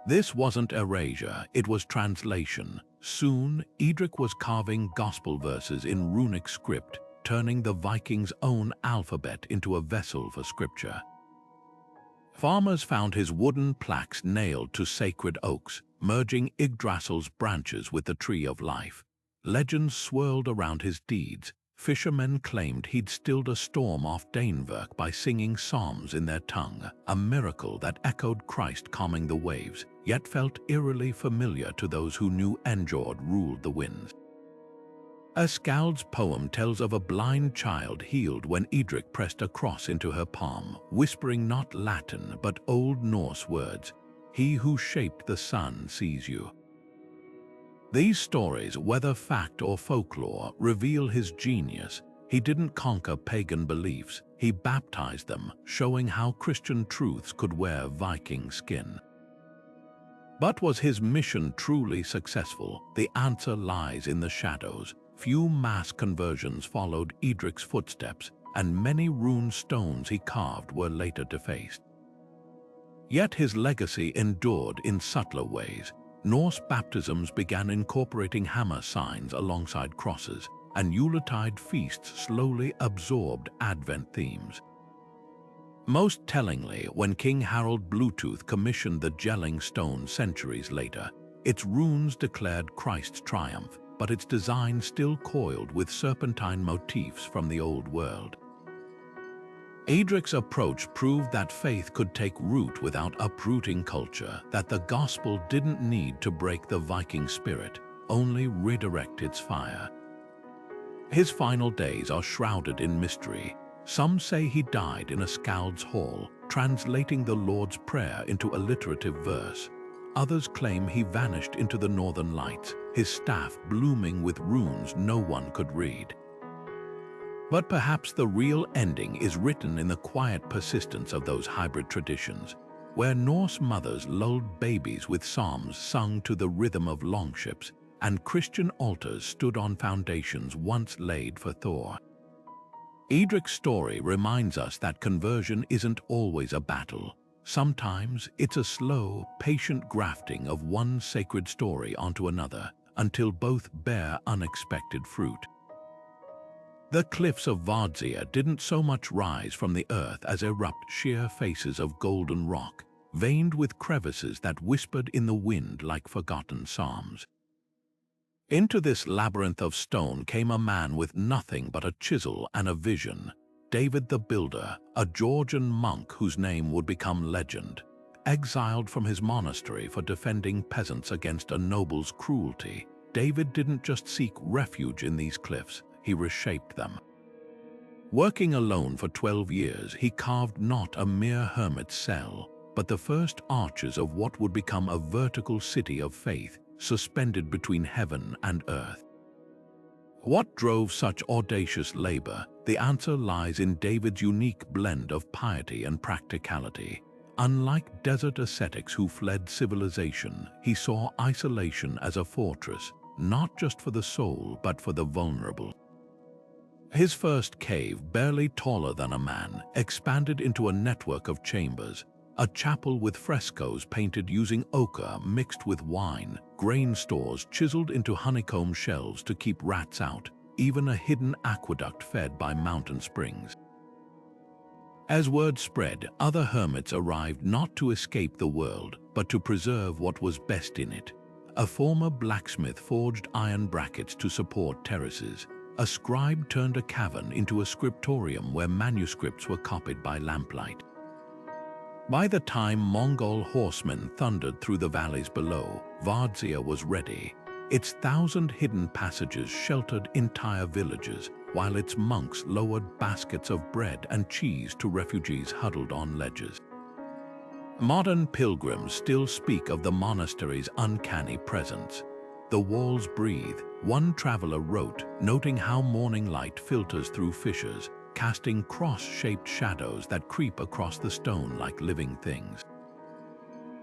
This wasn't erasure, it was translation. Soon, Edric was carving gospel verses in runic script, turning the Vikings' own alphabet into a vessel for scripture. Farmers found his wooden plaques nailed to sacred oaks, merging Yggdrasil's branches with the tree of life. Legends swirled around his deeds. Fishermen claimed he'd stilled a storm off Danevirk by singing psalms in their tongue, a miracle that echoed Christ calming the waves, yet felt eerily familiar to those who knew Njord ruled the winds. A skald's poem tells of a blind child healed when Edric pressed a cross into her palm, whispering not Latin but Old Norse words, "He who shaped the sun sees you." These stories, whether fact or folklore, reveal his genius. He didn't conquer pagan beliefs, he baptized them, showing how Christian truths could wear Viking skin. But was his mission truly successful? The answer lies in the shadows. Few mass conversions followed Edric's footsteps, and many rune stones he carved were later defaced. Yet his legacy endured in subtler ways. Norse baptisms began incorporating hammer signs alongside crosses, and Yuletide feasts slowly absorbed Advent themes. Most tellingly, when King Harald Bluetooth commissioned the gelling stone centuries later, its runes declared Christ's triumph, but its design still coiled with serpentine motifs from the Old World. Edric's approach proved that faith could take root without uprooting culture, that the gospel didn't need to break the Viking spirit, only redirect its fire. His final days are shrouded in mystery. Some say he died in a skald's hall, translating the Lord's Prayer into alliterative verse. Others claim he vanished into the northern lights, his staff blooming with runes no one could read. But perhaps the real ending is written in the quiet persistence of those hybrid traditions, where Norse mothers lulled babies with psalms sung to the rhythm of longships, and Christian altars stood on foundations once laid for Thor. Edric's story reminds us that conversion isn't always a battle. Sometimes it's a slow, patient grafting of one sacred story onto another until both bear unexpected fruit. The cliffs of Vardsia didn't so much rise from the earth as erupt sheer faces of golden rock, veined with crevices that whispered in the wind like forgotten psalms. Into this labyrinth of stone came a man with nothing but a chisel and a vision, David the Builder, a Georgian monk whose name would become legend. Exiled from his monastery for defending peasants against a noble's cruelty, David didn't just seek refuge in these cliffs, he reshaped them. Working alone for 12 years, he carved not a mere hermit's cell, but the first arches of what would become a vertical city of faith, suspended between heaven and earth. What drove such audacious labor? The answer lies in David's unique blend of piety and practicality. Unlike desert ascetics who fled civilization, he saw isolation as a fortress, not just for the soul, but for the vulnerable. His first cave, barely taller than a man, expanded into a network of chambers, a chapel with frescoes painted using ochre mixed with wine, grain stores chiseled into honeycomb shelves to keep rats out, even a hidden aqueduct fed by mountain springs. As word spread, other hermits arrived not to escape the world, but to preserve what was best in it. A former blacksmith forged iron brackets to support terraces. A scribe turned a cavern into a scriptorium where manuscripts were copied by lamplight. By the time Mongol horsemen thundered through the valleys below, Vardsia was ready. Its 1,000 hidden passages sheltered entire villages, while its monks lowered baskets of bread and cheese to refugees huddled on ledges. Modern pilgrims still speak of the monastery's uncanny presence. The walls breathe, one traveler wrote, noting how morning light filters through fissures, casting cross-shaped shadows that creep across the stone like living things.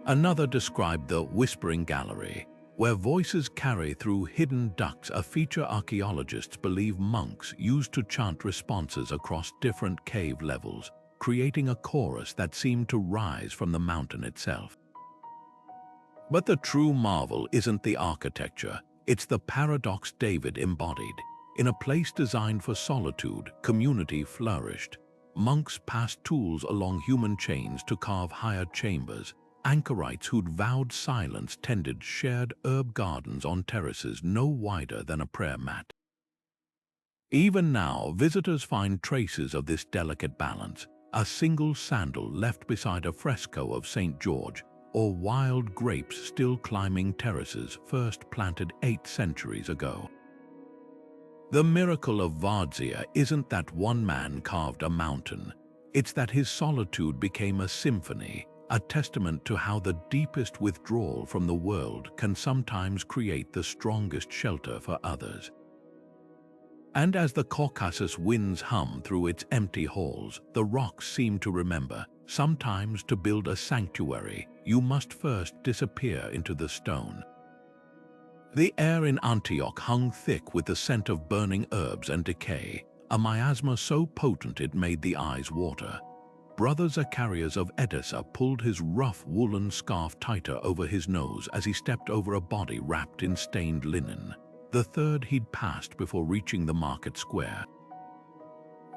Another described the Whispering Gallery, where voices carry through hidden ducts, a feature archaeologists believe monks used to chant responses across different cave levels, creating a chorus that seemed to rise from the mountain itself. But the true marvel isn't the architecture, it's the paradox David embodied. In a place designed for solitude, community flourished. Monks passed tools along human chains to carve higher chambers. Anchorites who'd vowed silence tended shared herb gardens on terraces no wider than a prayer mat. Even now, visitors find traces of this delicate balance, a single sandal left beside a fresco of St. George, or wild grapes still climbing terraces first planted 8 centuries ago. The miracle of Vardsia isn't that one man carved a mountain, it's that his solitude became a symphony, a testament to how the deepest withdrawal from the world can sometimes create the strongest shelter for others. And as the Caucasus winds hum through its empty halls, the rocks seem to remember, sometimes to build a sanctuary, you must first disappear into the stone. The air in Antioch hung thick with the scent of burning herbs and decay, a miasma so potent it made the eyes water. Brother Zacharias of Edessa pulled his rough woolen scarf tighter over his nose as he stepped over a body wrapped in stained linen, the third he'd passed before reaching the market square.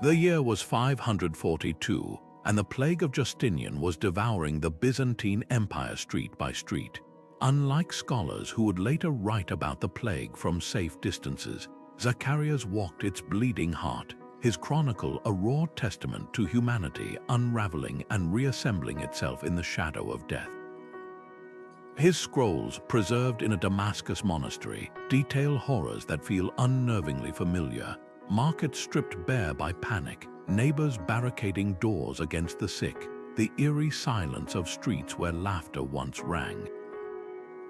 The year was 542, and the plague of Justinian was devouring the Byzantine Empire street by street. Unlike scholars who would later write about the plague from safe distances, Zacharias walked its bleeding heart, his chronicle a raw testament to humanity unraveling and reassembling itself in the shadow of death. His scrolls, preserved in a Damascus monastery, detail horrors that feel unnervingly familiar. Markets stripped bare by panic, neighbors barricading doors against the sick, the eerie silence of streets where laughter once rang.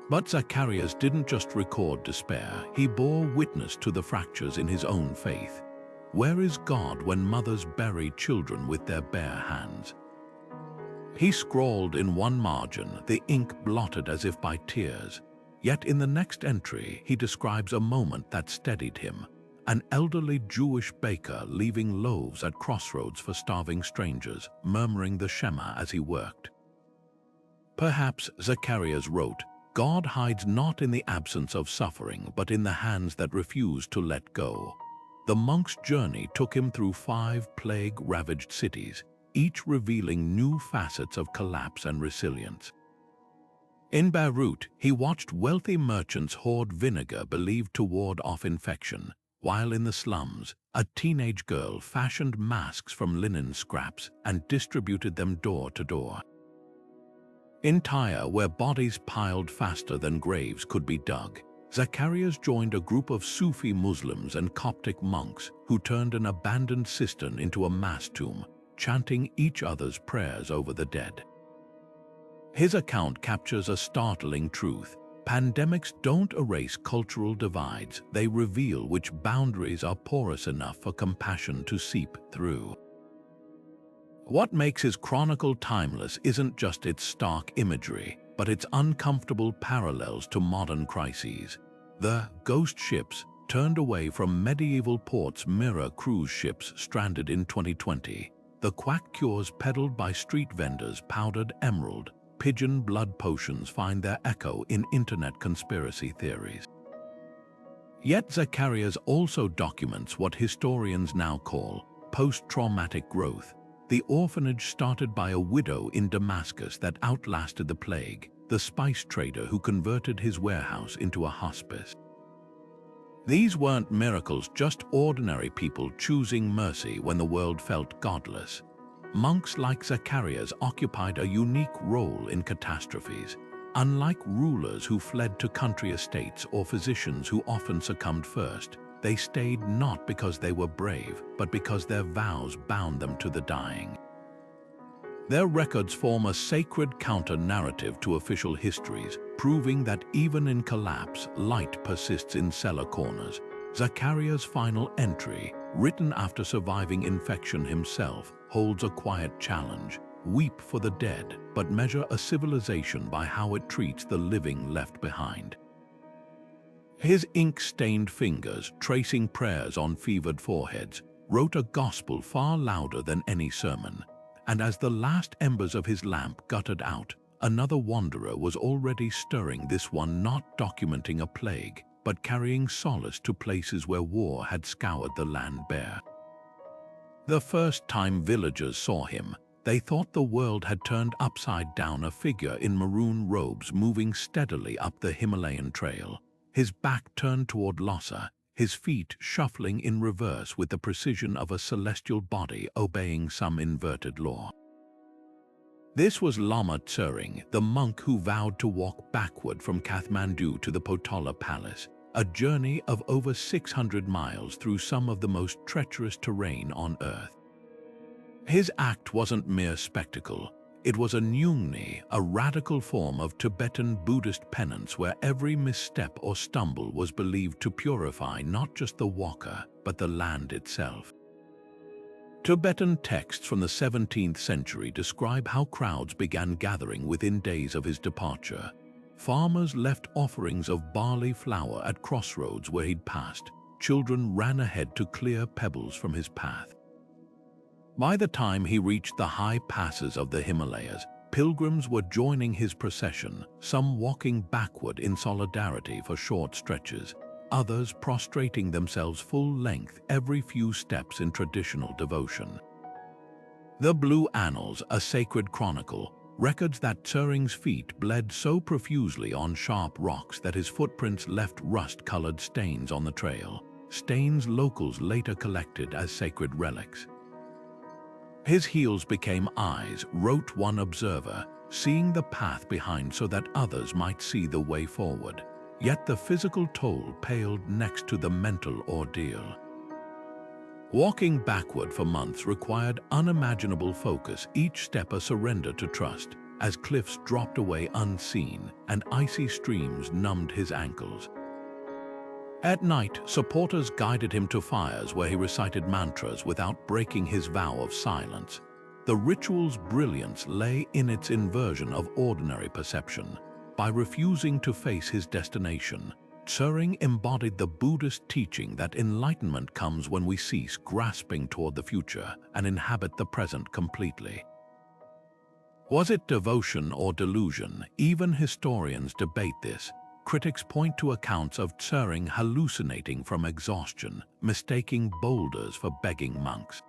But Zacharias didn't just record despair, he bore witness to the fractures in his own faith. Where is God when mothers bury children with their bare hands? He scrawled in one margin, the ink blotted as if by tears, Yet in the next entry, he describes a moment that steadied him. An elderly Jewish baker leaving loaves at crossroads for starving strangers, murmuring the Shema as he worked. Perhaps Zacharias wrote, "God hides not in the absence of suffering, but in the hands that refuse to let go." The monk's journey took him through 5 plague-ravaged cities, each revealing new facets of collapse and resilience. In Beirut, he watched wealthy merchants hoard vinegar believed to ward off infection, while in the slums, a teenage girl fashioned masks from linen scraps and distributed them door to door. In Tyre, where bodies piled faster than graves could be dug, Zacharias joined a group of Sufi Muslims and Coptic monks who turned an abandoned cistern into a mass tomb, chanting each other's prayers over the dead. His account captures a startling truth. Pandemics don't erase cultural divides, they reveal which boundaries are porous enough for compassion to seep through. What makes his chronicle timeless isn't just its stark imagery, but its uncomfortable parallels to modern crises. The ghost ships turned away from medieval ports mirror cruise ships stranded in 2020. The quack cures peddled by street vendors powdered emerald, pigeon blood potions find their echo in internet conspiracy theories. Yet Zacharias also documents what historians now call post-traumatic growth. The orphanage started by a widow in Damascus that outlasted the plague, the spice trader who converted his warehouse into a hospice. These weren't miracles, just ordinary people choosing mercy when the world felt godless. Monks like Zacharias occupied a unique role in catastrophes. Unlike rulers who fled to country estates or physicians who often succumbed first, they stayed not because they were brave, but because their vows bound them to the dying. Their records form a sacred counter-narrative to official histories, proving that even in collapse, light persists in cellar corners. Zacharias' final entry, written after surviving infection himself, holds a quiet challenge. Weep for the dead, but measure a civilization by how it treats the living left behind. His ink-stained fingers, tracing prayers on fevered foreheads, wrote a gospel far louder than any sermon. And as the last embers of his lamp guttered out, another wanderer was already stirring, this one not documenting a plague, but carrying solace to places where war had scoured the land bare. The first time villagers saw him, they thought the world had turned upside down, a figure in maroon robes moving steadily up the Himalayan trail, his back turned toward Lhasa, his feet shuffling in reverse with the precision of a celestial body obeying some inverted law. This was Lama Tsering, the monk who vowed to walk backward from Kathmandu to the Potala Palace, a journey of over 600 miles through some of the most treacherous terrain on Earth. His act wasn't mere spectacle. It was a nyungni, a radical form of Tibetan Buddhist penance where every misstep or stumble was believed to purify not just the walker, but the land itself. Tibetan texts from the 17th century describe how crowds began gathering within days of his departure. Farmers left offerings of barley flour at crossroads where he'd passed. Children ran ahead to clear pebbles from his path. By the time he reached the high passes of the Himalayas, pilgrims were joining his procession, some walking backward in solidarity for short stretches, others prostrating themselves full length every few steps in traditional devotion. The Blue Annals, a sacred chronicle, records that Tsering's feet bled so profusely on sharp rocks that his footprints left rust-colored stains on the trail, stains locals later collected as sacred relics. His heels became eyes, wrote one observer, seeing the path behind so that others might see the way forward. Yet the physical toll paled next to the mental ordeal. Walking backward for months required unimaginable focus, each step a surrender to trust, as cliffs dropped away unseen and icy streams numbed his ankles. At night, supporters guided him to fires where he recited mantras without breaking his vow of silence. The ritual's brilliance lay in its inversion of ordinary perception. By refusing to face his destination, Tsering embodied the Buddhist teaching that enlightenment comes when we cease grasping toward the future and inhabit the present completely. Was it devotion or delusion? Even historians debate this. Critics point to accounts of Tsering hallucinating from exhaustion, mistaking boulders for begging monks.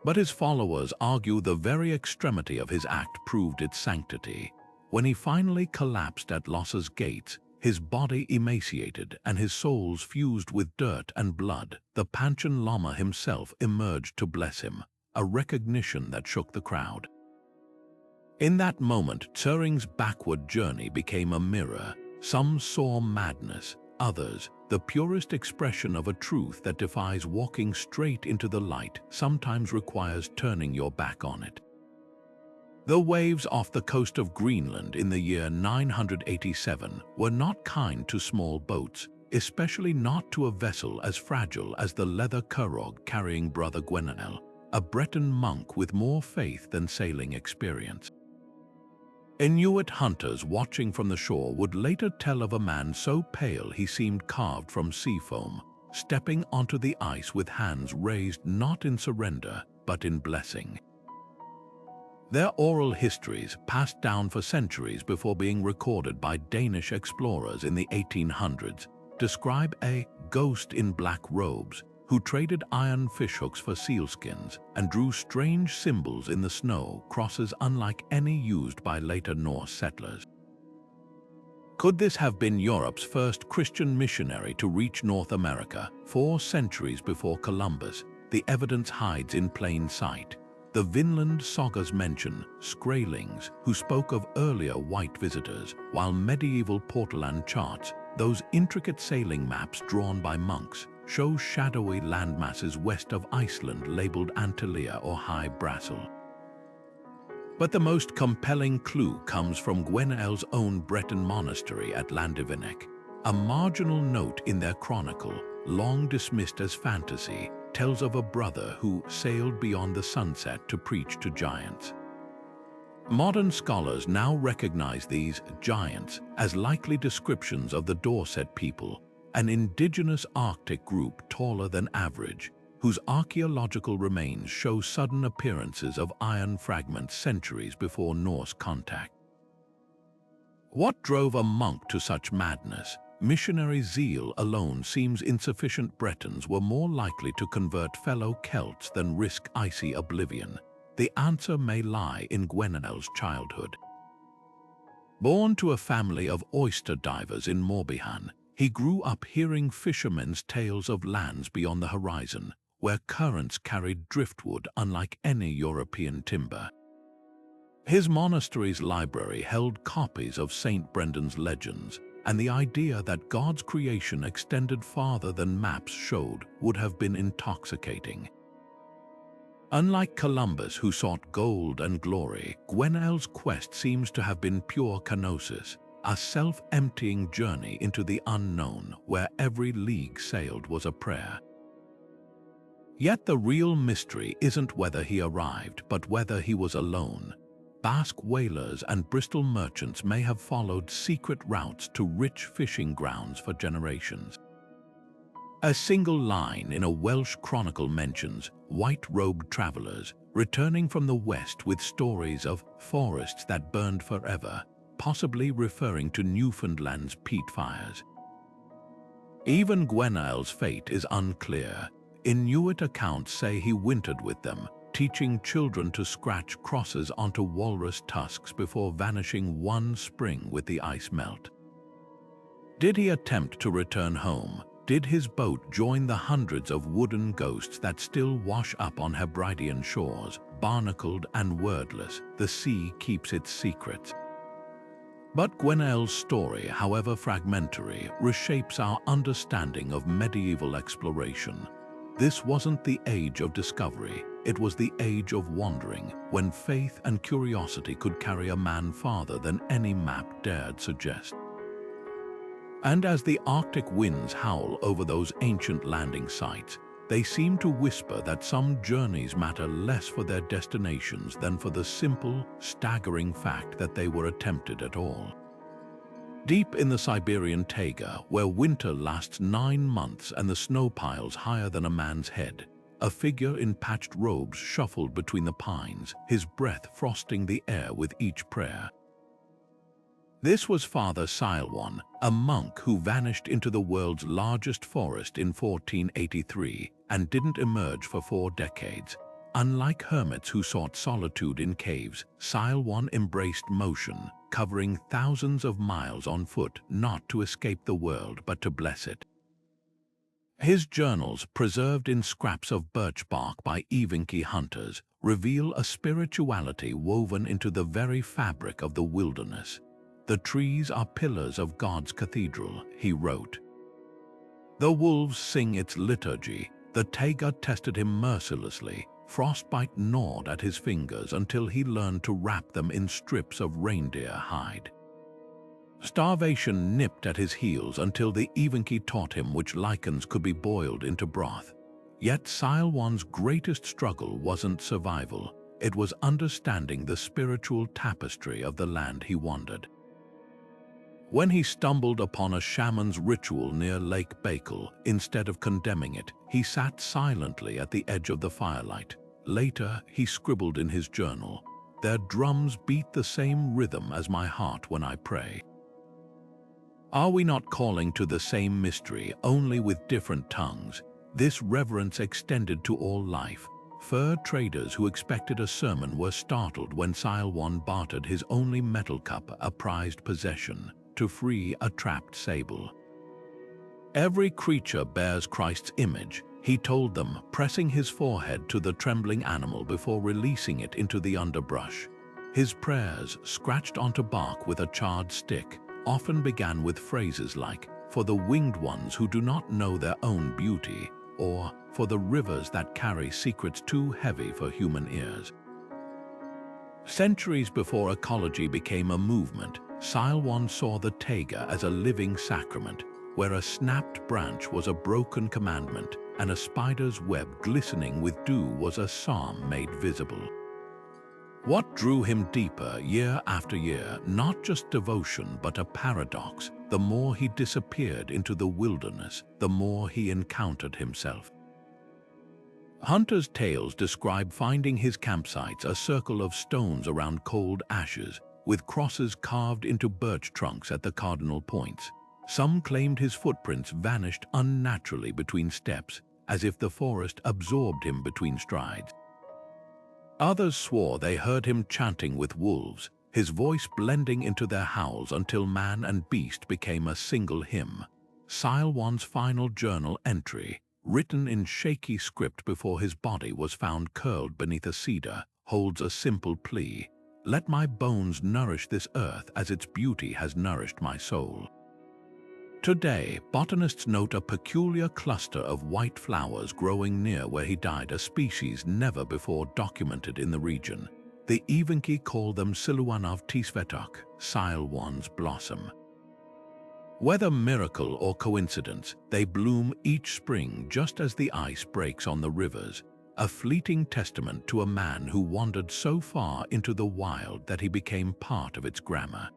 But his followers argue the very extremity of his act proved its sanctity. When he finally collapsed at Lhotse's gates, his body emaciated and his soles fused with dirt and blood, the Panchen Lama himself emerged to bless him, a recognition that shook the crowd. In that moment, Tsering's backward journey became a mirror. Some saw madness, others, the purest expression of a truth that defies walking straight into the light, sometimes requires turning your back on it. The waves off the coast of Greenland in the year 987 were not kind to small boats, especially not to a vessel as fragile as the leather curragh carrying Brother Gwenael, a Breton monk with more faith than sailing experience. Inuit hunters watching from the shore would later tell of a man so pale he seemed carved from sea foam, stepping onto the ice with hands raised not in surrender, but in blessing. Their oral histories, passed down for centuries before being recorded by Danish explorers in the 1800s, describe a ghost in black robes who traded iron fishhooks for sealskins and drew strange symbols in the snow, crosses unlike any used by later Norse settlers. Could this have been Europe's first Christian missionary to reach North America 4 centuries before Columbus? The evidence hides in plain sight. The Vinland sagas mention Skraelings, who spoke of earlier white visitors, while medieval Portolan charts, those intricate sailing maps drawn by monks, show shadowy landmasses west of Iceland labeled Antalya or High Brasil. But the most compelling clue comes from Gwenael's own Breton monastery at Landivinec. A marginal note in their chronicle, long dismissed as fantasy, tells of a brother who sailed beyond the sunset to preach to giants. Modern scholars now recognize these giants as likely descriptions of the Dorset people, an indigenous Arctic group taller than average, whose archaeological remains show sudden appearances of iron fragments centuries before Norse contact. What drove a monk to such madness? Missionary zeal alone seems insufficient. Bretons were more likely to convert fellow Celts than risk icy oblivion. The answer may lie in Gwenael's childhood. Born to a family of oyster divers in Morbihan, he grew up hearing fishermen's tales of lands beyond the horizon, where currents carried driftwood unlike any European timber. His monastery's library held copies of St. Brendan's legends, and the idea that God's creation extended farther than maps showed would have been intoxicating. Unlike Columbus, who sought gold and glory, Gwenael's quest seems to have been pure kenosis, a self-emptying journey into the unknown where every league sailed was a prayer. Yet the real mystery isn't whether he arrived, but whether he was alone. Basque whalers and Bristol merchants may have followed secret routes to rich fishing grounds for generations. A single line in a Welsh chronicle mentions white-robed travelers returning from the west with stories of forests that burned forever, possibly referring to Newfoundland's peat fires. Even Gwenael's fate is unclear. Inuit accounts say he wintered with them, teaching children to scratch crosses onto walrus tusks before vanishing one spring with the ice melt. Did he attempt to return home? Did his boat join the hundreds of wooden ghosts that still wash up on Hebridean shores, barnacled and wordless? The sea keeps its secrets. But Gwenael's story, however fragmentary, reshapes our understanding of medieval exploration. This wasn't the age of discovery, it was the age of wandering, when faith and curiosity could carry a man farther than any map dared suggest. And as the Arctic winds howl over those ancient landing sites, They seem to whisper that some journeys matter less for their destinations than for the simple, staggering fact that they were attempted at all. Deep in the Siberian taiga, where winter lasts 9 months and the snow piles higher than a man's head, a figure in patched robes shuffled between the pines, his breath frosting the air with each prayer. This was Father Sailwan, a monk who vanished into the world's largest forest in 1483 and didn't emerge for 4 decades. Unlike hermits who sought solitude in caves, Sailwan embraced motion, covering thousands of miles on foot, not to escape the world but to bless it. His journals, preserved in scraps of birch bark by Evenki hunters, reveal a spirituality woven into the very fabric of the wilderness. "The trees are pillars of God's cathedral," he wrote. "The wolves sing its liturgy." The taiga tested him mercilessly. Frostbite gnawed at his fingers until he learned to wrap them in strips of reindeer hide. Starvation nipped at his heels until the Evenki taught him which lichens could be boiled into broth. Yet Sailwan's greatest struggle wasn't survival. It was understanding the spiritual tapestry of the land he wandered. When he stumbled upon a shaman's ritual near Lake Baikal, instead of condemning it, he sat silently at the edge of the firelight. Later, he scribbled in his journal, "Their drums beat the same rhythm as my heart when I pray." Are we not calling to the same mystery, only with different tongues? This reverence extended to all life. Fur traders who expected a sermon were startled when Sailwan bartered his only metal cup, a prized possession, to free a trapped sable. "Every creature bears Christ's image," he told them, pressing his forehead to the trembling animal before releasing it into the underbrush. His prayers, scratched onto bark with a charred stick, often began with phrases like, "For the winged ones who do not know their own beauty," or "For the rivers that carry secrets too heavy for human ears." Centuries before ecology became a movement, Sailwan saw the taiga as a living sacrament, where a snapped branch was a broken commandment and a spider's web glistening with dew was a psalm made visible. What drew him deeper year after year, not just devotion but a paradox, the more he disappeared into the wilderness, the more he encountered himself. Hunters' tales describe finding his campsites a circle of stones around cold ashes, with crosses carved into birch trunks at the cardinal points. Some claimed his footprints vanished unnaturally between steps, as if the forest absorbed him between strides. Others swore they heard him chanting with wolves, his voice blending into their howls until man and beast became a single hymn. Sailwan's final journal entry, written in shaky script before his body was found curled beneath a cedar, holds a simple plea: "Let my bones nourish this earth as its beauty has nourished my soul." Today, botanists note a peculiar cluster of white flowers growing near where he died, a species never before documented in the region. The Evenki call them Siluanov Tisvetok, Sailwan's blossom. Whether miracle or coincidence, they bloom each spring just as the ice breaks on the rivers, a fleeting testament to a man who wandered so far into the wild that he became part of its grammar.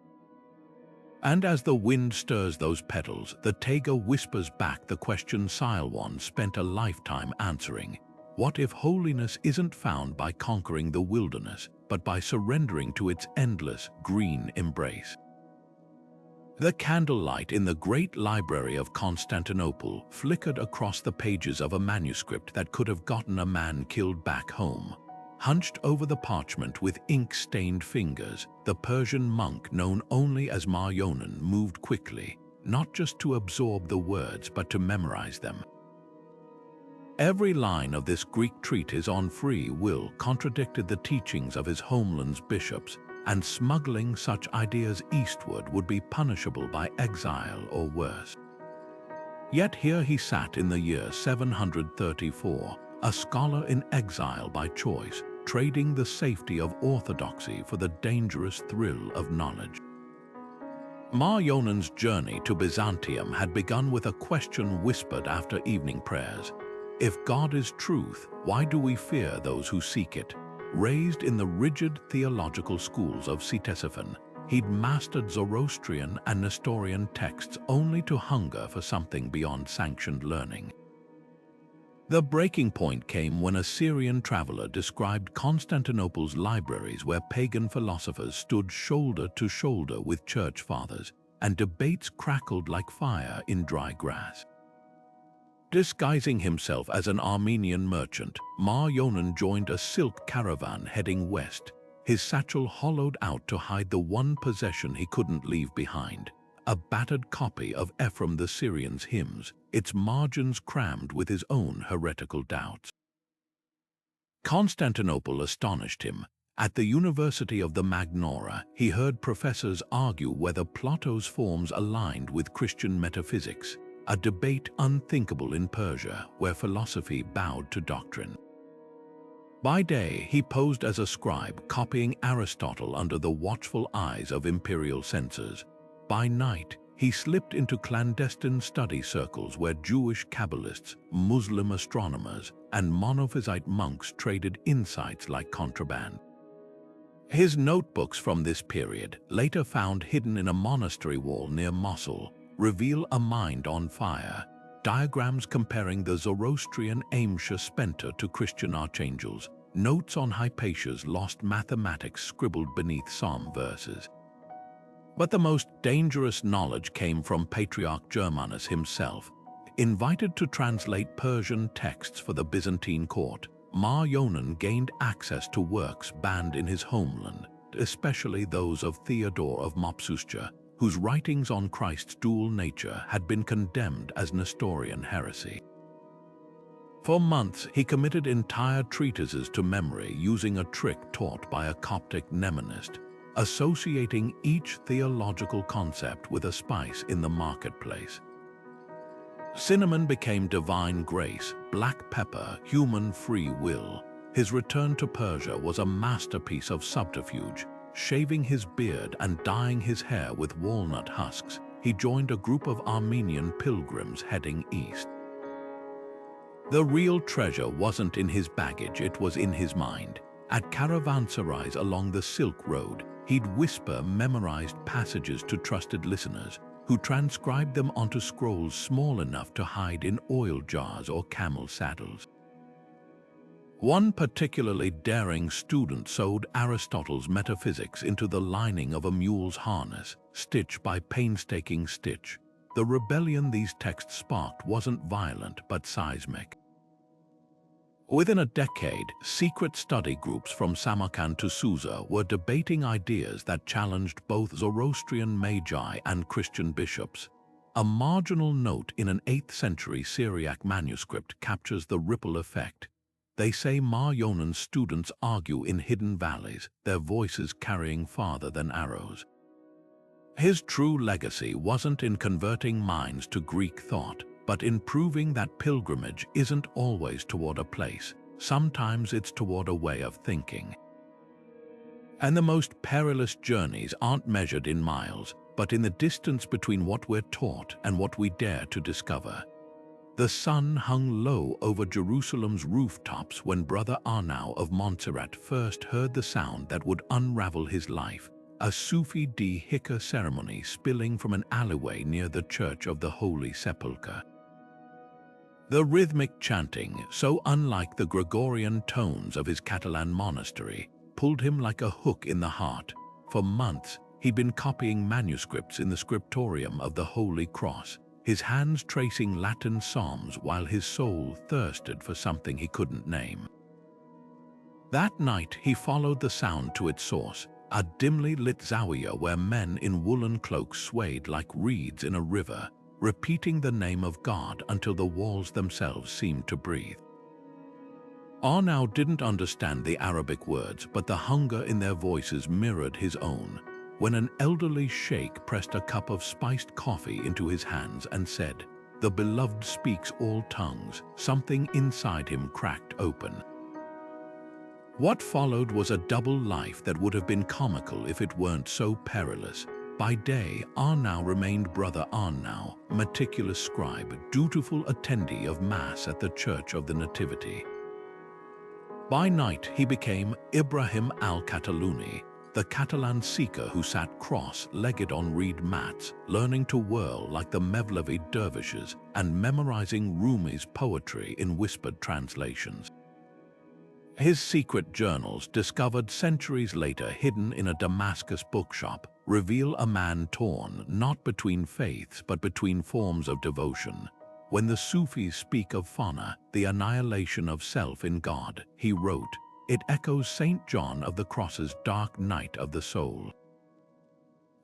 And as the wind stirs those petals, the taiga whispers back the question Sailwan spent a lifetime answering. What if holiness isn't found by conquering the wilderness, but by surrendering to its endless, green embrace? The candlelight in the great library of Constantinople flickered across the pages of a manuscript that could have gotten a man killed back home. Hunched over the parchment with ink-stained fingers, the Persian monk known only as Marjonan moved quickly, not just to absorb the words but to memorize them. Every line of this Greek treatise on free will contradicted the teachings of his homeland's bishops, and smuggling such ideas eastward would be punishable by exile or worse. Yet here he sat in the year 734, a scholar in exile by choice, trading the safety of orthodoxy for the dangerous thrill of knowledge. Marjonan's journey to Byzantium had begun with a question whispered after evening prayers. If God is truth, why do we fear those who seek it? Raised in the rigid theological schools of Ctesiphon, he'd mastered Zoroastrian and Nestorian texts only to hunger for something beyond sanctioned learning. The breaking point came when a Syrian traveler described Constantinople's libraries where pagan philosophers stood shoulder to shoulder with church fathers, and debates crackled like fire in dry grass. Disguising himself as an Armenian merchant, Mar Yonan joined a silk caravan heading west, his satchel hollowed out to hide the one possession he couldn't leave behind, a battered copy of Ephraim the Syrian's hymns, its margins crammed with his own heretical doubts. Constantinople astonished him. At the University of the Magnora, he heard professors argue whether Plato's forms aligned with Christian metaphysics, a debate unthinkable in Persia, where philosophy bowed to doctrine. By day, he posed as a scribe, copying Aristotle under the watchful eyes of imperial censors. By night, he slipped into clandestine study circles where Jewish Kabbalists, Muslim astronomers, and Monophysite monks traded insights like contraband. His notebooks from this period, later found hidden in a monastery wall near Mosul, reveal a mind on fire, diagrams comparing the Zoroastrian Amsha Spenta to Christian archangels, notes on Hypatia's lost mathematics scribbled beneath psalm verses. But the most dangerous knowledge came from Patriarch Germanus himself. Invited to translate Persian texts for the Byzantine court, Mar Yonan gained access to works banned in his homeland, especially those of Theodore of Mopsuestia, whose writings on Christ's dual nature had been condemned as Nestorian heresy. For months, he committed entire treatises to memory using a trick taught by a Coptic mnemonist, associating each theological concept with a spice in the marketplace. Cinnamon became divine grace, black pepper, human free will. His return to Persia was a masterpiece of subterfuge. Shaving his beard and dyeing his hair with walnut husks, he joined a group of Armenian pilgrims heading east. The real treasure wasn't in his baggage, it was in his mind. At caravanserais along the Silk Road, he'd whisper memorized passages to trusted listeners, who transcribed them onto scrolls small enough to hide in oil jars or camel saddles. One particularly daring student sewed Aristotle's metaphysics into the lining of a mule's harness, stitch by painstaking stitch. The rebellion these texts sparked wasn't violent but seismic. Within a decade, secret study groups from Samarkand to Susa were debating ideas that challenged both Zoroastrian magi and Christian bishops. A marginal note in an 8th century Syriac manuscript captures the ripple effect. They say Mar Yonan's students argue in hidden valleys, their voices carrying farther than arrows. His true legacy wasn't in converting minds to Greek thought, but in proving that pilgrimage isn't always toward a place, sometimes it's toward a way of thinking. And the most perilous journeys aren't measured in miles, but in the distance between what we're taught and what we dare to discover. The sun hung low over Jerusalem's rooftops when Brother Arnau of Montserrat first heard the sound that would unravel his life, a Sufi hikka ceremony spilling from an alleyway near the Church of the Holy Sepulchre. The rhythmic chanting, so unlike the Gregorian tones of his Catalan monastery, pulled him like a hook in the heart. For months, he'd been copying manuscripts in the scriptorium of the Holy Cross, his hands tracing Latin psalms while his soul thirsted for something he couldn't name. That night, he followed the sound to its source, a dimly lit zawiya where men in woolen cloaks swayed like reeds in a river, repeating the name of God until the walls themselves seemed to breathe. Arnau didn't understand the Arabic words, but the hunger in their voices mirrored his own. When an elderly sheikh pressed a cup of spiced coffee into his hands and said, "The beloved speaks all tongues," something inside him cracked open. What followed was a double life that would have been comical if it weren't so perilous. By day, Arnau remained Brother Arnau, meticulous scribe, dutiful attendee of Mass at the Church of the Nativity. By night, he became Ibrahim al-Cataluni, the Catalan seeker who sat cross-legged on reed mats, learning to whirl like the Mevlevi dervishes and memorizing Rumi's poetry in whispered translations. His secret journals, discovered centuries later hidden in a Damascus bookshop, reveal a man torn not between faiths but between forms of devotion. When the Sufis speak of fana, the annihilation of self in God, he wrote, it echoes St. John of the Cross's dark night of the soul.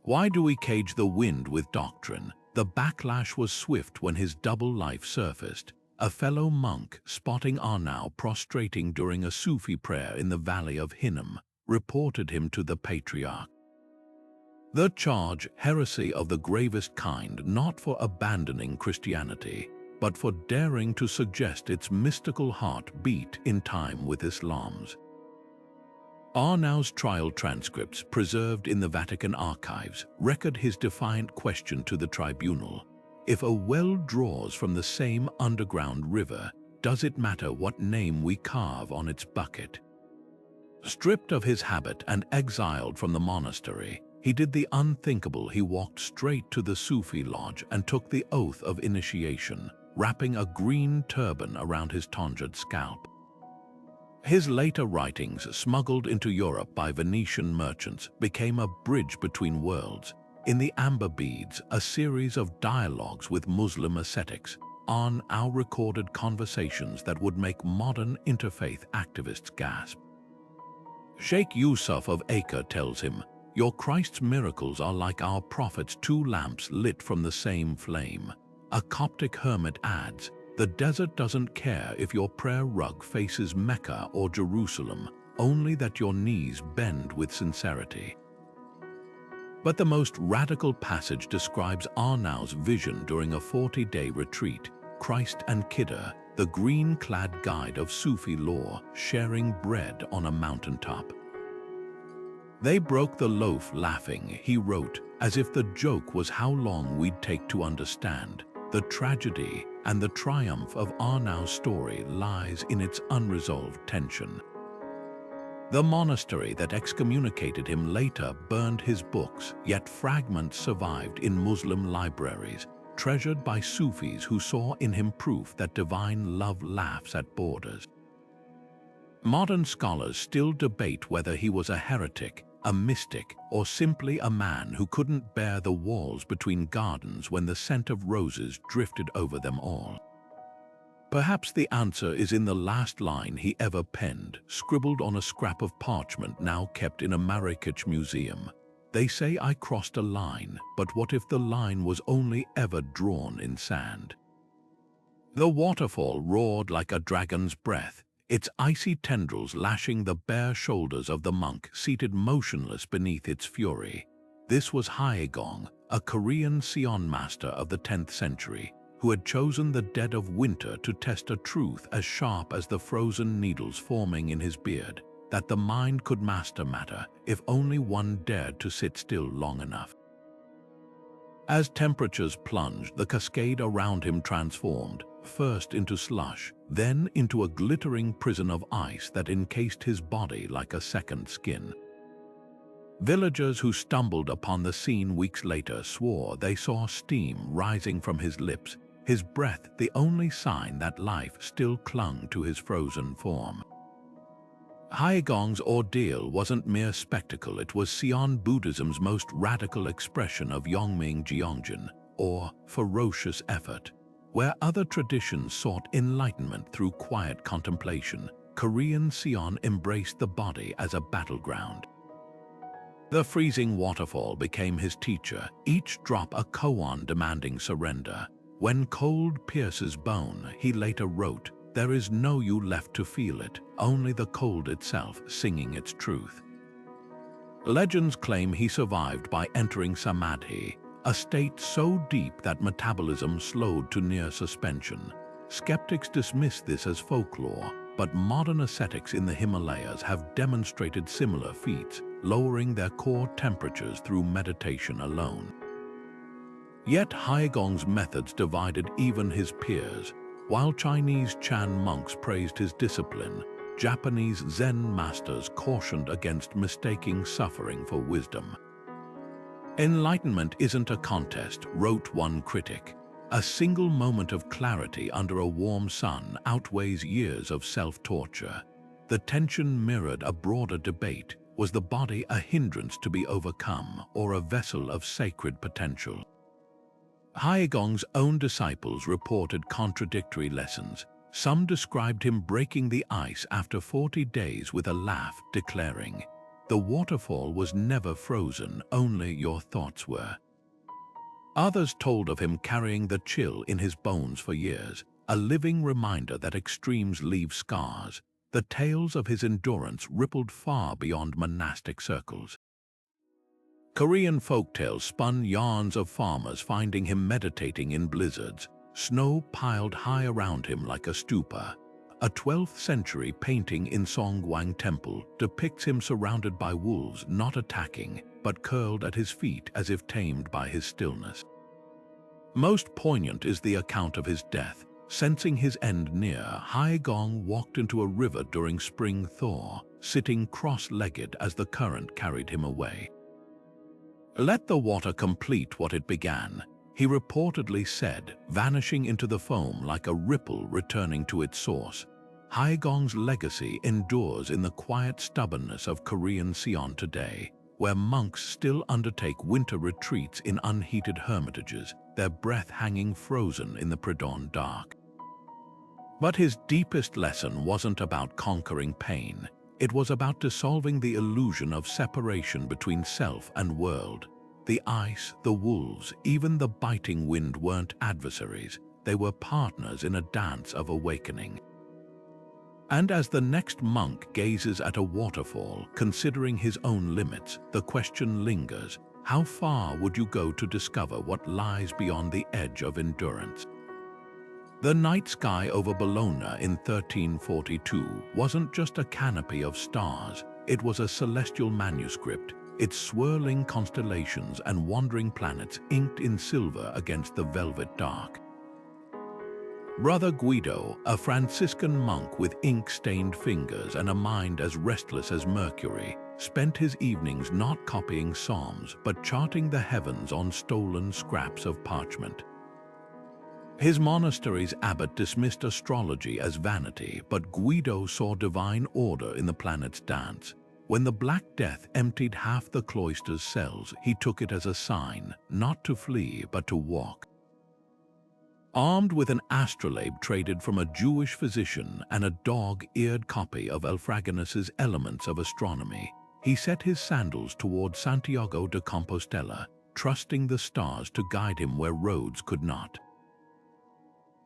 Why do we cage the wind with doctrine? The backlash was swift when his double life surfaced. A fellow monk, spotting Arnau prostrating during a Sufi prayer in the valley of Hinnom, reported him to the patriarch. The charge, heresy of the gravest kind, not for abandoning Christianity, but for daring to suggest its mystical heart beat in time with Islam's. Arnau's trial transcripts, preserved in the Vatican archives, record his defiant question to the tribunal. If a well draws from the same underground river, does it matter what name we carve on its bucket? Stripped of his habit and exiled from the monastery, he did the unthinkable. He walked straight to the Sufi lodge and took the oath of initiation, wrapping a green turban around his tonsured scalp. His later writings, smuggled into Europe by Venetian merchants, became a bridge between worlds. In the Amber Beads, a series of dialogues with Muslim ascetics, Arnau recorded conversations that would make modern interfaith activists gasp. Sheikh Yusuf of Acre tells him, "Your Christ's miracles are like our prophet's two lamps lit from the same flame." A Coptic hermit adds, "The desert doesn't care if your prayer rug faces Mecca or Jerusalem, only that your knees bend with sincerity." But the most radical passage describes Arnau's vision during a 40-day retreat, Christ and Kidder, the green-clad guide of Sufi lore, sharing bread on a mountaintop. They broke the loaf laughing, he wrote, as if the joke was how long we'd take to understand. The tragedy and the triumph of Arnau's story lies in its unresolved tension. The monastery that excommunicated him later burned his books, yet fragments survived in Muslim libraries, treasured by Sufis who saw in him proof that divine love laughs at borders. Modern scholars still debate whether he was a heretic, a mystic, or simply a man who couldn't bear the walls between gardens when the scent of roses drifted over them all. Perhaps the answer is in the last line he ever penned, scribbled on a scrap of parchment now kept in a Marrakech museum. "They say I crossed a line, but what if the line was only ever drawn in sand?" The waterfall roared like a dragon's breath, its icy tendrils lashing the bare shoulders of the monk seated motionless beneath its fury. This was Haegong, a Korean Seon master of the 10th century, who had chosen the dead of winter to test a truth as sharp as the frozen needles forming in his beard, that the mind could master matter if only one dared to sit still long enough. As temperatures plunged, the cascade around him transformed, first into slush, then into a glittering prison of ice that encased his body like a second skin. Villagers who stumbled upon the scene weeks later swore they saw steam rising from his lips, his breath the only sign that life still clung to his frozen form. Haegong's ordeal wasn't mere spectacle, it was Seon Buddhism's most radical expression of Yongming Gyeongjin, or ferocious effort. Where other traditions sought enlightenment through quiet contemplation, Korean Seon embraced the body as a battleground. The freezing waterfall became his teacher, each drop a koan demanding surrender. When cold pierces bone, he later wrote, "There is no you left to feel it, only the cold itself singing its truth." Legends claim he survived by entering samadhi, a state so deep that metabolism slowed to near suspension. Skeptics dismiss this as folklore, but modern ascetics in the Himalayas have demonstrated similar feats, lowering their core temperatures through meditation alone. Yet Haigong's methods divided even his peers. While Chinese Chan monks praised his discipline, Japanese Zen masters cautioned against mistaking suffering for wisdom. "Enlightenment isn't a contest," wrote one critic. "A single moment of clarity under a warm sun outweighs years of self-torture." The tension mirrored a broader debate. Was the body a hindrance to be overcome, or a vessel of sacred potential? Haigong's own disciples reported contradictory lessons. Some described him breaking the ice after 40 days with a laugh, declaring, "The waterfall was never frozen, only your thoughts were." Others told of him carrying the chill in his bones for years, a living reminder that extremes leave scars. The tales of his endurance rippled far beyond monastic circles. Korean folktales spun yarns of farmers finding him meditating in blizzards, snow piled high around him like a stupa. A 12th century painting in Songwang Temple depicts him surrounded by wolves, not attacking, but curled at his feet as if tamed by his stillness. Most poignant is the account of his death. Sensing his end near, Haigong walked into a river during spring thaw, sitting cross-legged as the current carried him away. "Let the water complete what it began," he reportedly said, vanishing into the foam like a ripple returning to its source. Haigong's legacy endures in the quiet stubbornness of Korean Sion today, where monks still undertake winter retreats in unheated hermitages, their breath hanging frozen in the pre-dawn dark. But his deepest lesson wasn't about conquering pain. It was about dissolving the illusion of separation between self and world. The ice, the wolves, even the biting wind weren't adversaries. They were partners in a dance of awakening. And as the next monk gazes at a waterfall, considering his own limits, the question lingers: how far would you go to discover what lies beyond the edge of endurance? The night sky over Bologna in 1342 wasn't just a canopy of stars, it was a celestial manuscript, its swirling constellations and wandering planets inked in silver against the velvet dark. Brother Guido, a Franciscan monk with ink-stained fingers and a mind as restless as Mercury, spent his evenings not copying psalms but charting the heavens on stolen scraps of parchment. His monastery's abbot dismissed astrology as vanity, but Guido saw divine order in the planet's dance. When the Black Death emptied half the cloister's cells, he took it as a sign, not to flee but to walk. Armed with an astrolabe traded from a Jewish physician and a dog-eared copy of Elfraganus's Elements of Astronomy, he set his sandals toward Santiago de Compostela, trusting the stars to guide him where roads could not.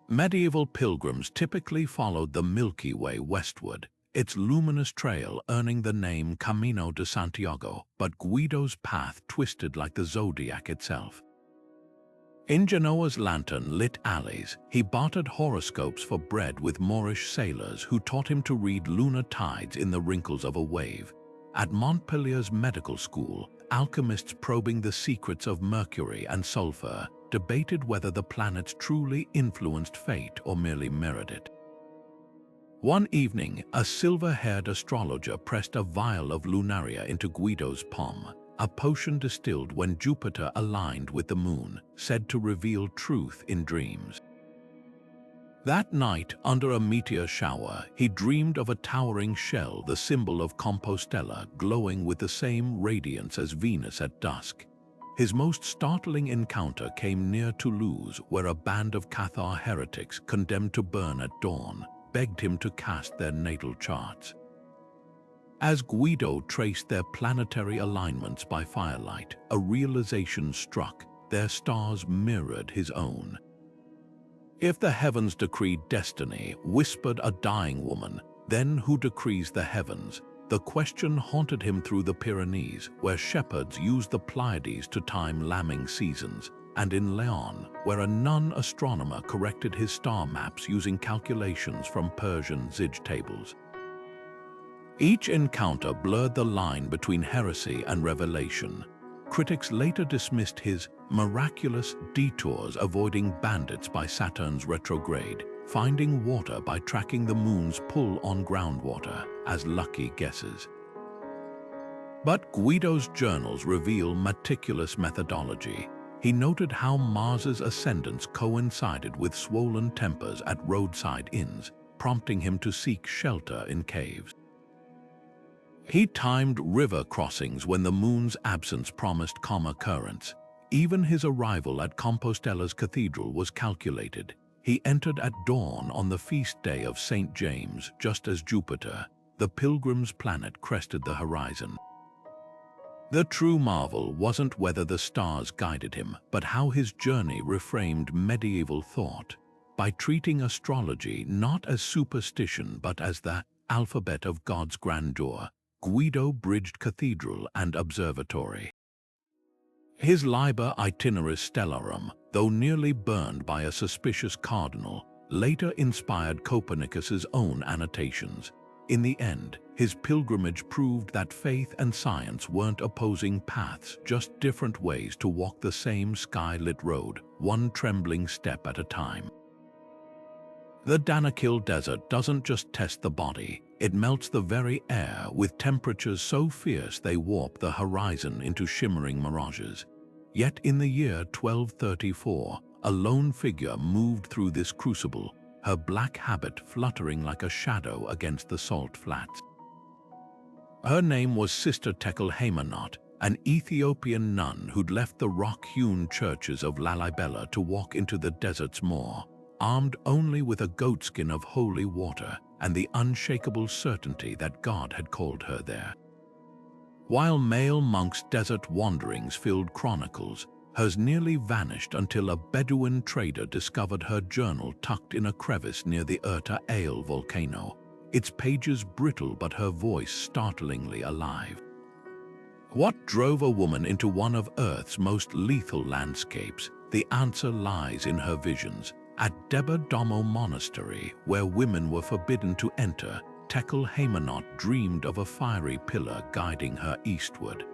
Medieval pilgrims typically followed the Milky Way westward, its luminous trail earning the name Camino de Santiago, but Guido's path twisted like the zodiac itself. In Genoa's lantern-lit alleys, he bartered horoscopes for bread with Moorish sailors who taught him to read lunar tides in the wrinkles of a wave. At Montpellier's medical school, alchemists probing the secrets of mercury and sulfur debated whether the planets truly influenced fate or merely mirrored it. One evening, a silver-haired astrologer pressed a vial of lunaria into Guido's palm, a potion distilled when Jupiter aligned with the moon, said to reveal truth in dreams. That night, under a meteor shower, he dreamed of a towering shell, the symbol of Compostela, glowing with the same radiance as Venus at dusk. His most startling encounter came near Toulouse, where a band of Cathar heretics condemned to burn at dawn begged him to cast their natal charts. As Guido traced their planetary alignments by firelight, a realization struck: their stars mirrored his own. "If the heavens decreed destiny," whispered a dying woman, "then who decrees the heavens?" The question haunted him through the Pyrenees, where shepherds used the Pleiades to time lambing seasons. and in Leon, where a nun astronomer corrected his star maps using calculations from Persian Zij tables. Each encounter blurred the line between heresy and revelation. Critics later dismissed his miraculous detours avoiding bandits by Saturn's retrograde, finding water by tracking the moon's pull on groundwater, as lucky guesses. But Guido's journals reveal meticulous methodology. He noted how Mars's ascendance coincided with swollen tempers at roadside inns, prompting him to seek shelter in caves. He timed river crossings when the moon's absence promised calm currents. Even his arrival at Compostella's cathedral was calculated. He entered at dawn on the feast day of St. James, just as Jupiter, the pilgrim's planet, crested the horizon. The true marvel wasn't whether the stars guided him, but how his journey reframed medieval thought. By treating astrology not as superstition but as the alphabet of God's grandeur, Guido bridged cathedral and observatory. His Liber Itineraris Stellarum, though nearly burned by a suspicious cardinal, later inspired Copernicus's own annotations. In the end, his pilgrimage proved that faith and science weren't opposing paths, just different ways to walk the same sky-lit road, one trembling step at a time. The Danakil Desert doesn't just test the body, it melts the very air with temperatures so fierce they warp the horizon into shimmering mirages. Yet in the year 1234, a lone figure moved through this crucible, her black habit fluttering like a shadow against the salt flats. Her name was Sister Tekel-Heamanot, an Ethiopian nun who'd left the rock-hewn churches of Lalibela to walk into the desert's maw, armed only with a goatskin of holy water and the unshakable certainty that God had called her there. While male monks' desert wanderings filled chronicles, hers nearly vanished until a Bedouin trader discovered her journal tucked in a crevice near the Erta Ale volcano, its pages brittle but her voice startlingly alive. What drove a woman into one of Earth's most lethal landscapes? The answer lies in her visions. At Deba Domo Monastery, where women were forbidden to enter, Tekel-Heamanot dreamed of a fiery pillar guiding her eastward.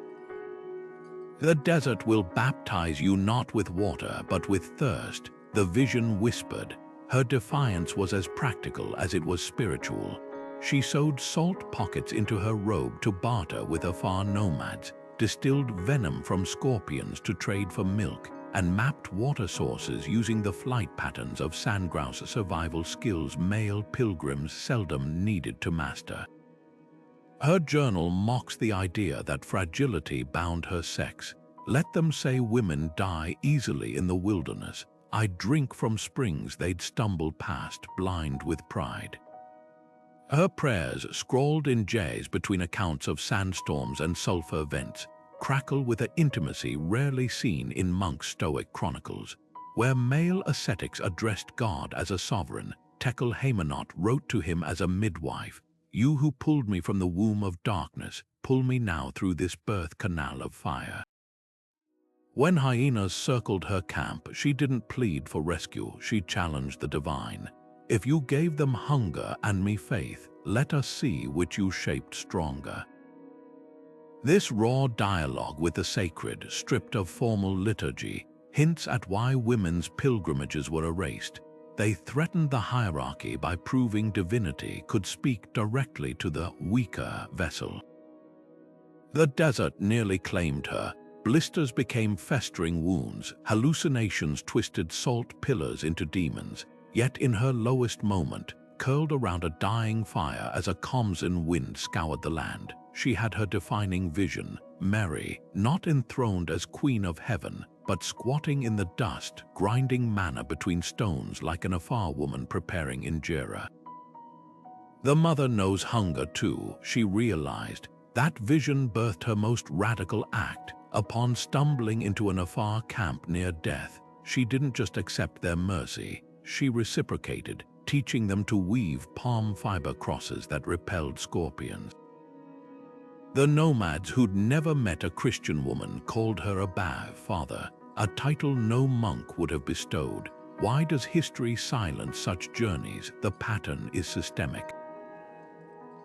The desert will baptize you not with water, but with thirst, the vision whispered. Her defiance was as practical as it was spiritual. She sewed salt pockets into her robe to barter with Afar nomads, distilled venom from scorpions to trade for milk, and mapped water sources using the flight patterns of sandgrouse survival skills male pilgrims seldom needed to master. Her journal mocks the idea that fragility bound her sex. Let them say women die easily in the wilderness. I'd drink from springs they'd stumble past, blind with pride. Her prayers, scrawled in jays between accounts of sandstorms and sulfur vents, crackle with an intimacy rarely seen in monk Stoic chronicles. Where male ascetics addressed God as a sovereign, Tekel-Heamanot wrote to him as a midwife, "You who pulled me from the womb of darkness, pull me now through this birth canal of fire." When hyenas circled her camp, she didn't plead for rescue, she challenged the divine. If you gave them hunger and me faith, let us see which you shaped stronger. This raw dialogue with the sacred, stripped of formal liturgy, hints at why women's pilgrimages were erased. They threatened the hierarchy by proving divinity could speak directly to the weaker vessel. The desert nearly claimed her. Blisters became festering wounds, hallucinations twisted salt pillars into demons. Yet in her lowest moment, curled around a dying fire as a Khamsin wind scoured the land, she had her defining vision, Mary, not enthroned as Queen of Heaven, but squatting in the dust, grinding manna between stones like an Afar woman preparing injera. The mother knows hunger too, she realized. That vision birthed her most radical act. Upon stumbling into an Afar camp near death, she didn't just accept their mercy, she reciprocated, teaching them to weave palm fiber crosses that repelled scorpions. The nomads who'd never met a Christian woman called her Abba, Father, a title no monk would have bestowed. Why does history silence such journeys? The pattern is systemic.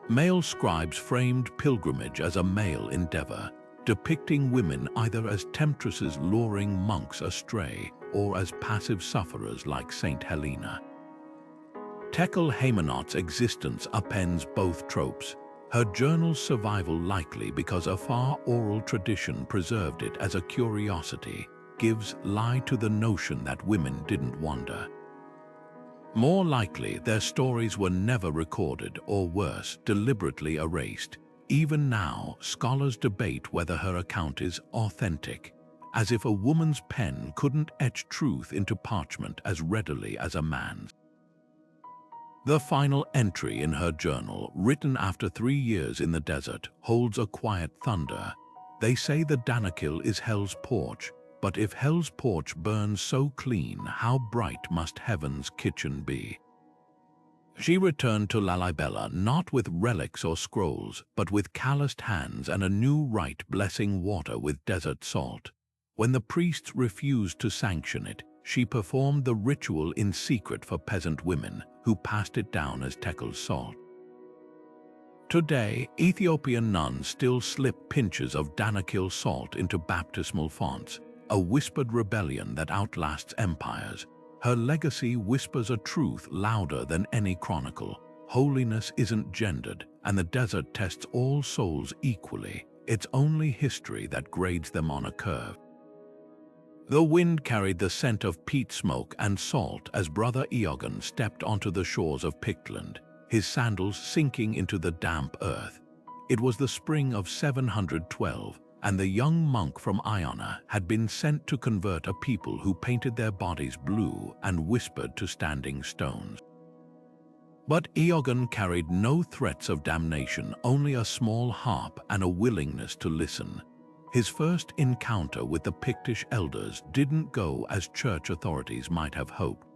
Male scribes framed pilgrimage as a male endeavor, depicting women either as temptresses luring monks astray or as passive sufferers like Saint Helena. Tekel-Heamanot's existence appends both tropes. Her journal's survival, likely because a far oral tradition preserved it as a curiosity, gives lie to the notion that women didn't wander. More likely, their stories were never recorded, or worse, deliberately erased. Even now, scholars debate whether her account is authentic, as if a woman's pen couldn't etch truth into parchment as readily as a man's. The final entry in her journal, written after 3 years in the desert, holds a quiet thunder. They say the Danakil is hell's porch, but if hell's porch burns so clean, how bright must heaven's kitchen be? She returned to Lalibela not with relics or scrolls, but with calloused hands and a new rite blessing water with desert salt. When the priests refused to sanction it, she performed the ritual in secret for peasant women, who passed it down as Tekel's salt. Today, Ethiopian nuns still slip pinches of Danakil salt into baptismal fonts, a whispered rebellion that outlasts empires. Her legacy whispers a truth louder than any chronicle. Holiness isn't gendered, and the desert tests all souls equally. It's only history that grades them on a curve. The wind carried the scent of peat smoke and salt as Brother Iogan stepped onto the shores of Pictland, his sandals sinking into the damp earth. It was the spring of 712, and the young monk from Iona had been sent to convert a people who painted their bodies blue and whispered to standing stones. But Iogan carried no threats of damnation, only a small harp and a willingness to listen. His first encounter with the Pictish elders didn't go as church authorities might have hoped.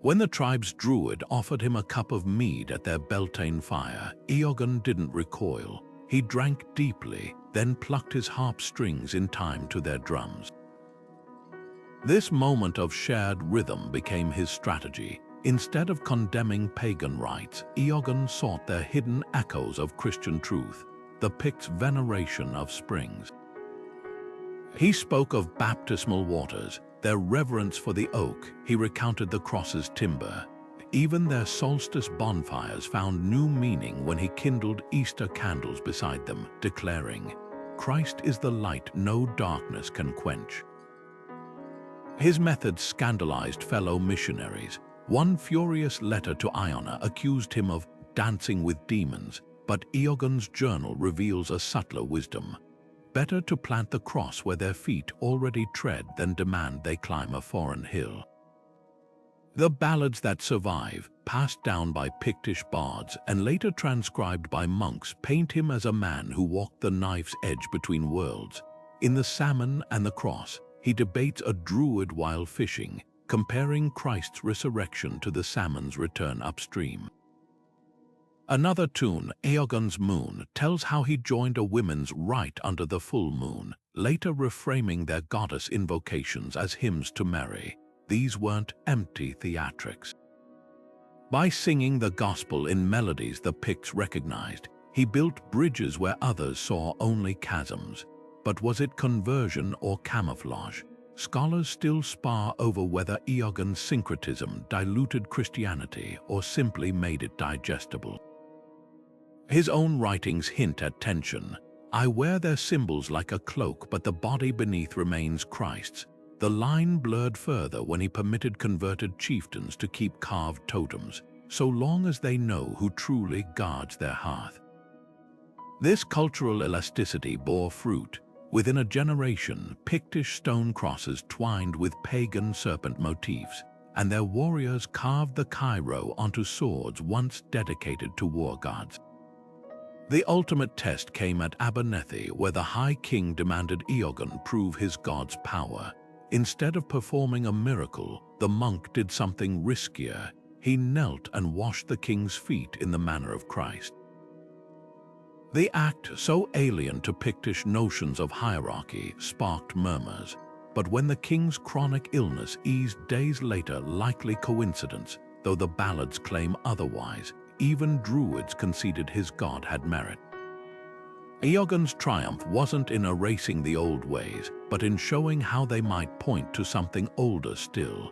When the tribe's druid offered him a cup of mead at their Beltane fire, Iogan didn't recoil. He drank deeply, then plucked his harp strings in time to their drums. This moment of shared rhythm became his strategy. Instead of condemning pagan rites, Iogan sought their hidden echoes of Christian truth, the Picts' veneration of springs. He spoke of baptismal waters, their reverence for the oak. He recounted the cross's timber. Even their solstice bonfires found new meaning when he kindled Easter candles beside them, declaring, "Christ is the light no darkness can quench." His methods scandalized fellow missionaries. One furious letter to Iona accused him of dancing with demons, but Iogan's journal reveals a subtler wisdom. Better to plant the cross where their feet already tread than demand they climb a foreign hill. The ballads that survive, passed down by Pictish bards and later transcribed by monks, paint him as a man who walked the knife's edge between worlds. In The Salmon and the Cross, he debates a druid while fishing, comparing Christ's resurrection to the salmon's return upstream. Another tune, Iogan's Moon, tells how he joined a women's rite under the full moon, later reframing their goddess invocations as hymns to Mary. These weren't empty theatrics. By singing the gospel in melodies the Picts recognized, he built bridges where others saw only chasms. But was it conversion or camouflage? Scholars still spar over whether Iogan's syncretism diluted Christianity or simply made it digestible. His own writings hint at tension. "I wear their symbols like a cloak, but the body beneath remains Christ's." The line blurred further when he permitted converted chieftains to keep carved totems, so long as they know who truly guards their hearth. This cultural elasticity bore fruit. Within a generation, Pictish stone crosses twined with pagan serpent motifs, and their warriors carved the Cairo onto swords once dedicated to war gods. The ultimate test came at Abernethy, where the High King demanded Iogan prove his god's power. Instead of performing a miracle, the monk did something riskier. He knelt and washed the king's feet in the manner of Christ. The act, so alien to Pictish notions of hierarchy, sparked murmurs. but when the king's chronic illness eased days later, likely coincidence, though the ballads claim otherwise, even Druids conceded his god had merit. Eogan's triumph wasn't in erasing the old ways, but in showing how they might point to something older still.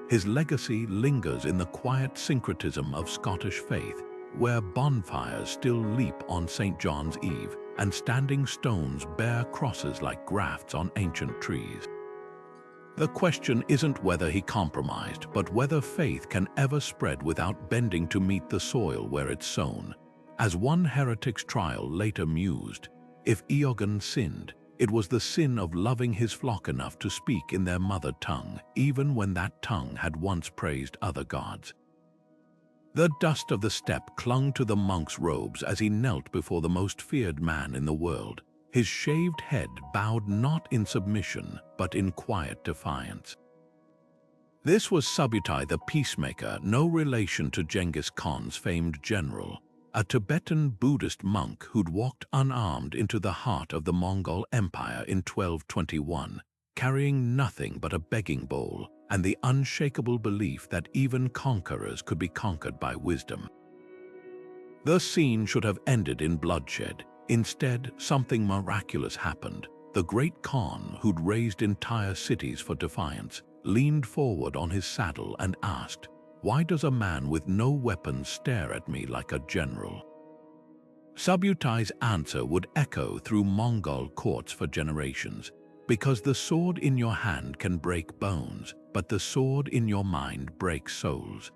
His legacy lingers in the quiet syncretism of Scottish faith, where bonfires still leap on St. John's Eve, and standing stones bear crosses like grafts on ancient trees. The question isn't whether he compromised, but whether faith can ever spread without bending to meet the soil where it's sown. As one heretic's trial later mused, if Eogan sinned, it was the sin of loving his flock enough to speak in their mother tongue, even when that tongue had once praised other gods. The dust of the steppe clung to the monk's robes as he knelt before the most feared man in the world. His shaved head bowed not in submission, but in quiet defiance. This was Subutai the peacemaker, no relation to Genghis Khan's famed general, a Tibetan Buddhist monk who'd walked unarmed into the heart of the Mongol Empire in 1221, carrying nothing but a begging bowl and the unshakable belief that even conquerors could be conquered by wisdom. The scene should have ended in bloodshed. Instead, something miraculous happened. The great Khan, who'd raised entire cities for defiance, leaned forward on his saddle and asked, "Why does a man with no weapons stare at me like a general?" Subutai's answer would echo through Mongol courts for generations. Because the sword in your hand can break bones, but the sword in your mind breaks souls.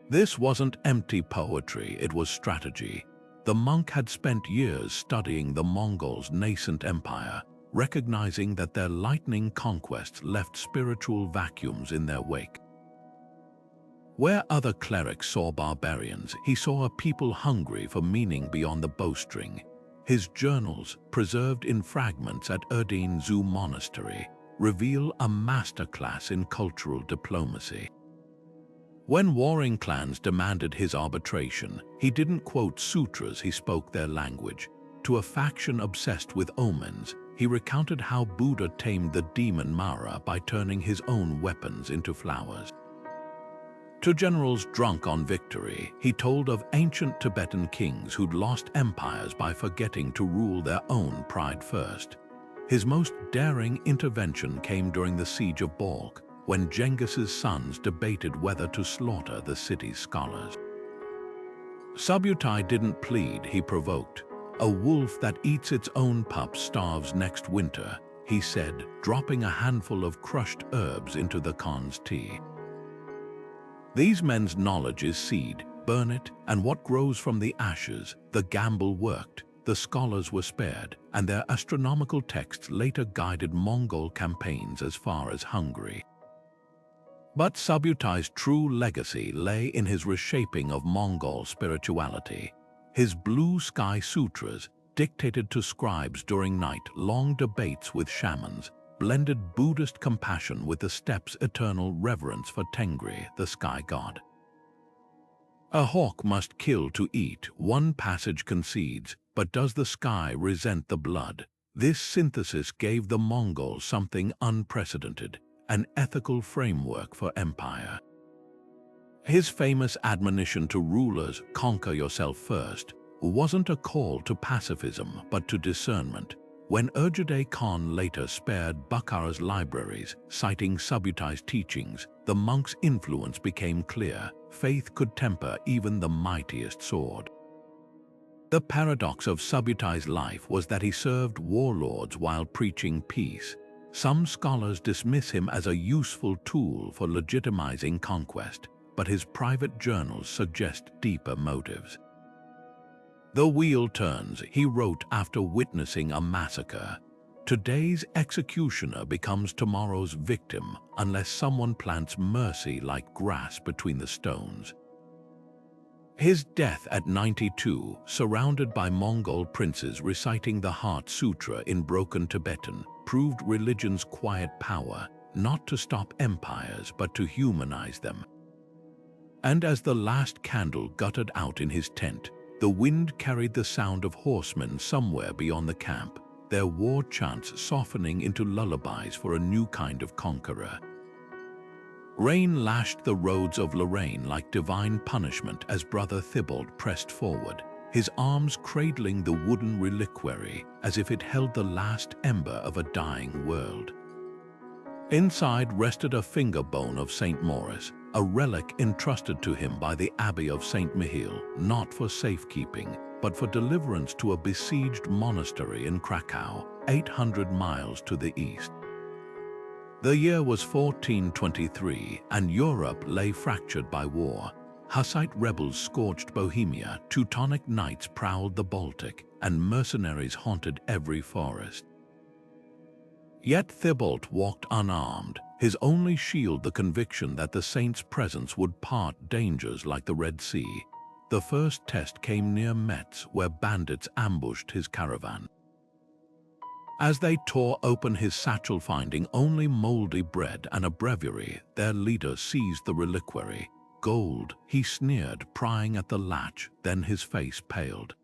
This wasn't empty poetry, it was strategy. The monk had spent years studying the Mongols' nascent empire, recognizing that their lightning conquests left spiritual vacuums in their wake. Where other clerics saw barbarians, he saw a people hungry for meaning beyond the bowstring. His journals, preserved in fragments at Erdene Zoo Monastery, reveal a masterclass in cultural diplomacy. When warring clans demanded his arbitration, he didn't quote sutras, he spoke their language. To a faction obsessed with omens, he recounted how Buddha tamed the demon Mara by turning his own weapons into flowers. To generals drunk on victory, he told of ancient Tibetan kings who'd lost empires by forgetting to rule their own pride first. His most daring intervention came during the siege of Balkh, when Genghis's sons debated whether to slaughter the city's scholars. Subutai didn't plead, he provoked. "A wolf that eats its own pups starves next winter," he said, dropping a handful of crushed herbs into the Khan's tea. These men's knowledge is seed, burn it, and what grows from the ashes. The gamble worked, the scholars were spared, and their astronomical texts later guided Mongol campaigns as far as Hungary. But Subutai's true legacy lay in his reshaping of Mongol spirituality. His blue sky sutras, dictated to scribes during night-long debates with shamans, blended Buddhist compassion with the steppe's eternal reverence for Tengri, the sky god. A hawk must kill to eat, one passage concedes, but does the sky resent the blood? This synthesis gave the Mongols something unprecedented, an ethical framework for empire. His famous admonition to rulers, "Conquer yourself first," wasn't a call to pacifism but to discernment. When Urgedei Khan later spared Bukhara's libraries, citing Subutai's teachings, the monk's influence became clear. Faith could temper even the mightiest sword. The paradox of Subutai's life was that he served warlords while preaching peace. Some scholars dismiss him as a useful tool for legitimizing conquest, but his private journals suggest deeper motives. "The wheel turns," he wrote after witnessing a massacre. "Today's executioner becomes tomorrow's victim unless someone plants mercy like grass between the stones." His death at 92, surrounded by Mongol princes reciting the Heart Sutra in broken Tibetan, proved religion's quiet power, not to stop empires but to humanize them. And as the last candle guttered out in his tent, the wind carried the sound of horsemen somewhere beyond the camp. their war chants softening into lullabies for a new kind of conqueror. Rain lashed the roads of Lorraine like divine punishment as Brother Thibault pressed forward, his arms cradling the wooden reliquary as if it held the last ember of a dying world. Inside rested a finger bone of St. Maurice, a relic entrusted to him by the Abbey of St. Michiel, not for safekeeping, but for deliverance to a besieged monastery in Krakow, 800 miles to the east. The year was 1423, and Europe lay fractured by war. Hussite rebels scorched Bohemia, Teutonic knights prowled the Baltic, and mercenaries haunted every forest. Yet Thibault walked unarmed, his only shield the conviction that the saint's presence would part dangers like the Red Sea. The first test came near Metz, where bandits ambushed his caravan. As they tore open his satchel finding only moldy bread and a breviary, their leader seized the reliquary. Gold, he sneered, prying at the latch, then his face paled.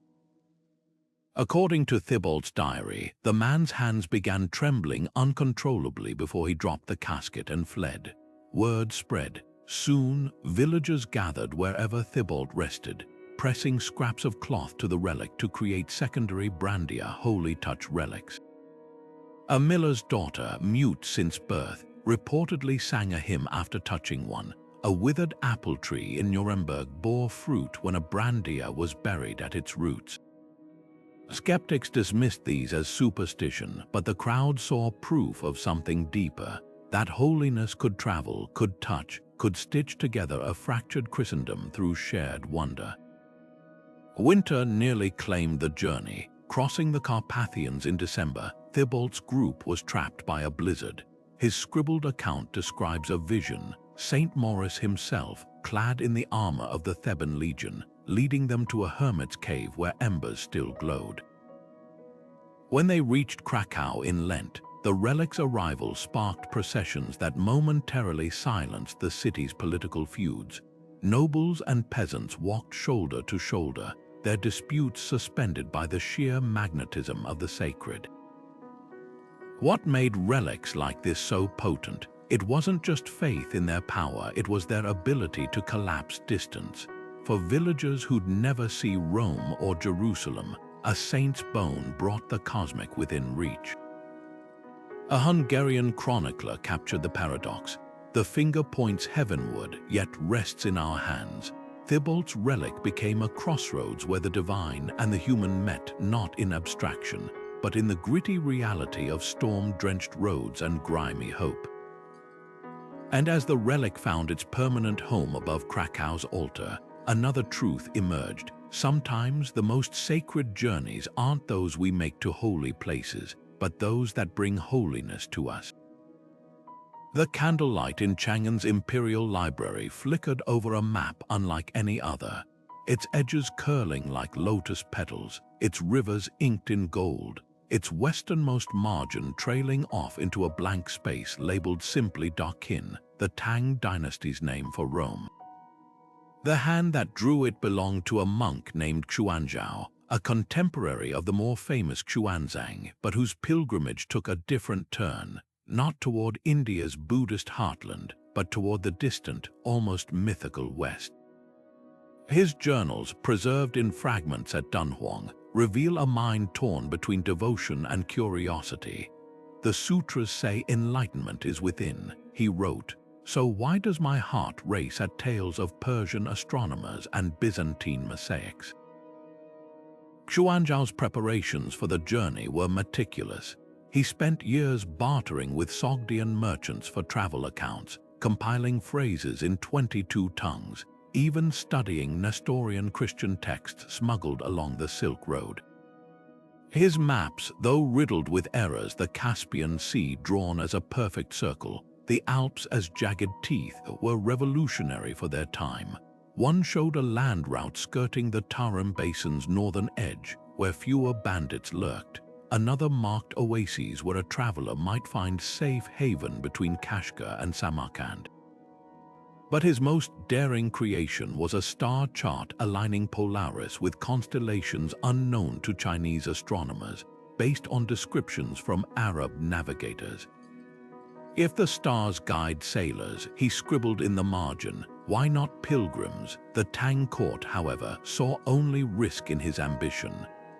According to Thibault's diary, the man's hands began trembling uncontrollably before he dropped the casket and fled. Word spread. Soon, villagers gathered wherever Thibault rested, pressing scraps of cloth to the relic to create secondary brandia holy touch relics. A miller's daughter, mute since birth, reportedly sang a hymn after touching one. A withered apple tree in Nuremberg bore fruit when a brandia was buried at its roots. Skeptics dismissed these as superstition, but the crowd saw proof of something deeper, that holiness could travel, could touch, could stitch together a fractured Christendom through shared wonder. Winter nearly claimed the journey. Crossing the Carpathians in December, Thibault's group was trapped by a blizzard. His scribbled account describes a vision, St. Maurice himself, clad in the armor of the Theban legion, leading them to a hermit's cave where embers still glowed. When they reached Krakow in Lent, the relic's arrival sparked processions that momentarily silenced the city's political feuds. Nobles and peasants walked shoulder to shoulder, their disputes suspended by the sheer magnetism of the sacred. What made relics like this so potent? It wasn't just faith in their power, it was their ability to collapse distance. For villagers who'd never see Rome or Jerusalem, a saint's bone brought the cosmic within reach. A Hungarian chronicler captured the paradox. The finger points heavenward, yet rests in our hands. Thibault's relic became a crossroads where the divine and the human met, not in abstraction, but in the gritty reality of storm-drenched roads and grimy hope. And as the relic found its permanent home above Krakow's altar, another truth emerged. Sometimes the most sacred journeys aren't those we make to holy places, but those that bring holiness to us. The candlelight in Chang'an's imperial library flickered over a map unlike any other, its edges curling like lotus petals, its rivers inked in gold, its westernmost margin trailing off into a blank space labeled simply Dakin, the Tang dynasty's name for Rome. The hand that drew it belonged to a monk named Xuanzang, a contemporary of the more famous Schwanzang, but whose pilgrimage took a different turn, not toward India's Buddhist heartland, but toward the distant, almost mythical West. His journals, preserved in fragments at Dunhuang, reveal a mind torn between devotion and curiosity. The sutras say enlightenment is within, he wrote, so why does my heart race at tales of Persian astronomers and Byzantine mosaics? Xuanzang's preparations for the journey were meticulous. He spent years bartering with Sogdian merchants for travel accounts, compiling phrases in 22 tongues, even studying Nestorian Christian texts smuggled along the Silk Road. His maps, though riddled with errors, the Caspian Sea drawn as a perfect circle, the Alps as jagged teeth, were revolutionary for their time. One showed a land route skirting the Tarim Basin's northern edge, where fewer bandits lurked. Another marked oases where a traveler might find safe haven between Kashgar and Samarkand. But his most daring creation was a star chart aligning Polaris with constellations unknown to Chinese astronomers. based on descriptions from Arab navigators. If the stars guide sailors, he scribbled in the margin, why not pilgrims? The Tang court, however, saw only risk in his ambition.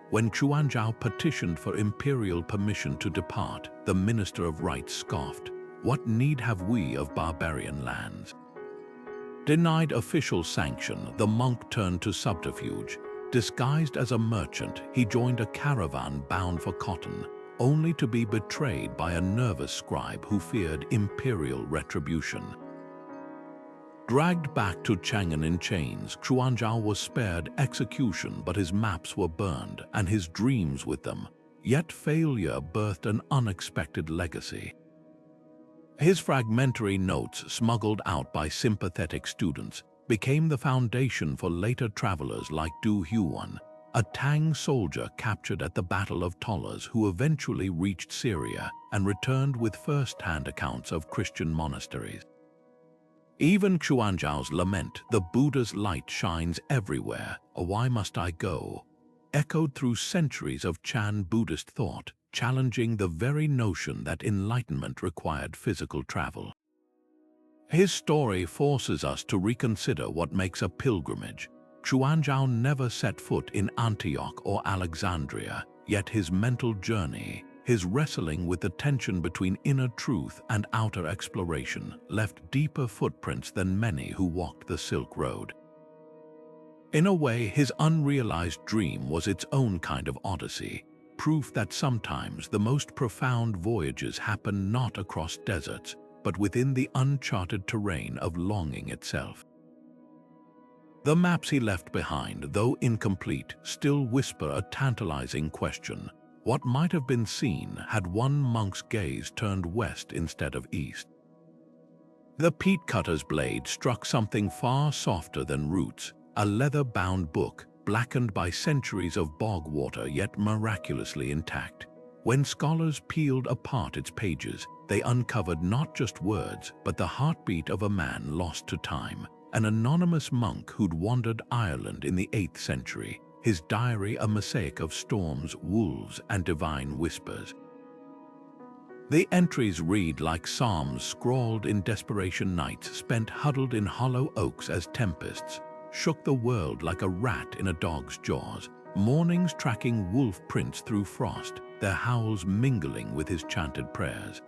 When Xuanzhao petitioned for imperial permission to depart, the Minister of Rites scoffed, "What need have we of barbarian lands?" Denied official sanction, the monk turned to subterfuge. Disguised as a merchant, he joined a caravan bound for cotton, only to be betrayed by a nervous scribe who feared imperial retribution. Dragged back to Chang'an in chains, Xuanzhao was spared execution, but his maps were burned, and his dreams with them. Yet failure birthed an unexpected legacy. His fragmentary notes, smuggled out by sympathetic students, became the foundation for later travelers like Du Huan, a Tang soldier captured at the Battle of Tollers who eventually reached Syria and returned with first-hand accounts of Christian monasteries. Even Xuanzhao's lament, "The Buddha's light shines everywhere, why must I go?" echoed through centuries of Chan Buddhist thought, challenging the very notion that enlightenment required physical travel. His story forces us to reconsider what makes a pilgrimage. Xuanzhao never set foot in Antioch or Alexandria, yet his mental journey, his wrestling with the tension between inner truth and outer exploration, left deeper footprints than many who walked the Silk Road. In a way, his unrealized dream was its own kind of odyssey, proof that sometimes the most profound voyages happen not across deserts, but within the uncharted terrain of longing itself. The maps he left behind, though incomplete, still whisper a tantalizing question. What might have been seen had one monk's gaze turned west instead of east? The peat cutter's blade struck something far softer than roots, a leather-bound book, blackened by centuries of bog water yet miraculously intact. When scholars peeled apart its pages, they uncovered not just words, but the heartbeat of a man lost to time, an anonymous monk who'd wandered Ireland in the 8th century, his diary a mosaic of storms, wolves, and divine whispers. The entries read like psalms scrawled in desperation, nights spent huddled in hollow oaks as tempests shook the world like a rat in a dog's jaws, mornings tracking wolf prints through frost, their howls mingling with his chanted prayers.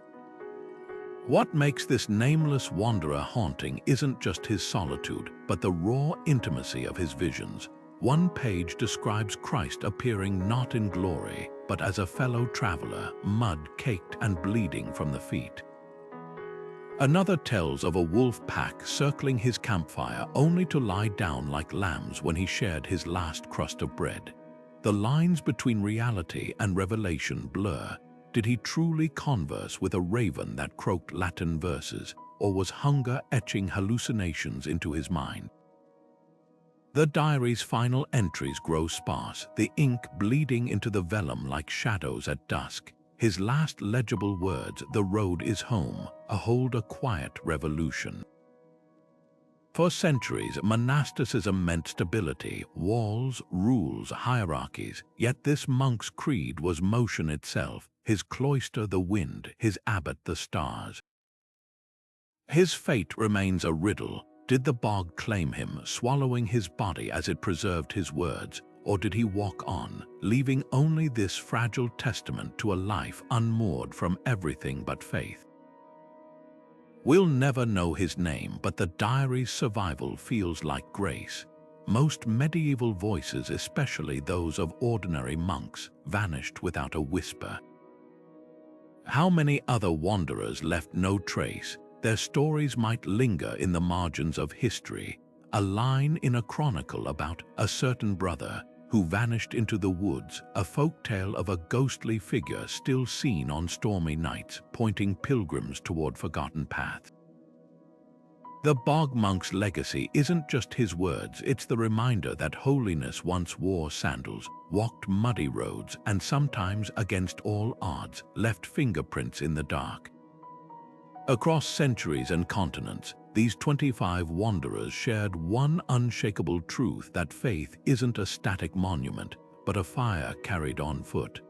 What makes this nameless wanderer haunting isn't just his solitude, but the raw intimacy of his visions. One page describes Christ appearing not in glory, but as a fellow traveler, mud-caked and bleeding from the feet. Another tells of a wolf pack circling his campfire only to lie down like lambs when he shared his last crust of bread. The lines between reality and revelation blur. Did he truly converse with a raven that croaked Latin verses, or was hunger etching hallucinations into his mind? The diary's final entries grow sparse, the ink bleeding into the vellum like shadows at dusk. His last legible words, "The road is home," hold a quiet revolution. For centuries, monasticism meant stability, walls, rules, hierarchies, yet this monk's creed was motion itself, his cloister the wind, his abbot the stars. His fate remains a riddle. Did the bog claim him, swallowing his body as it preserved his words, or did he walk on, leaving only this fragile testament to a life unmoored from everything but faith? We'll never know his name, but the diary's survival feels like grace. Most medieval voices, especially those of ordinary monks, vanished without a whisper. How many other wanderers left no trace? Their stories might linger in the margins of history, a line in a chronicle about a certain brother who vanished into the woods, a folktale of a ghostly figure still seen on stormy nights, pointing pilgrims toward forgotten paths. The bog monk's legacy isn't just his words, it's the reminder that holiness once wore sandals, walked muddy roads, and sometimes, against all odds, left fingerprints in the dark. Across centuries and continents, these 25 wanderers shared one unshakable truth: that faith isn't a static monument, but a fire carried on foot.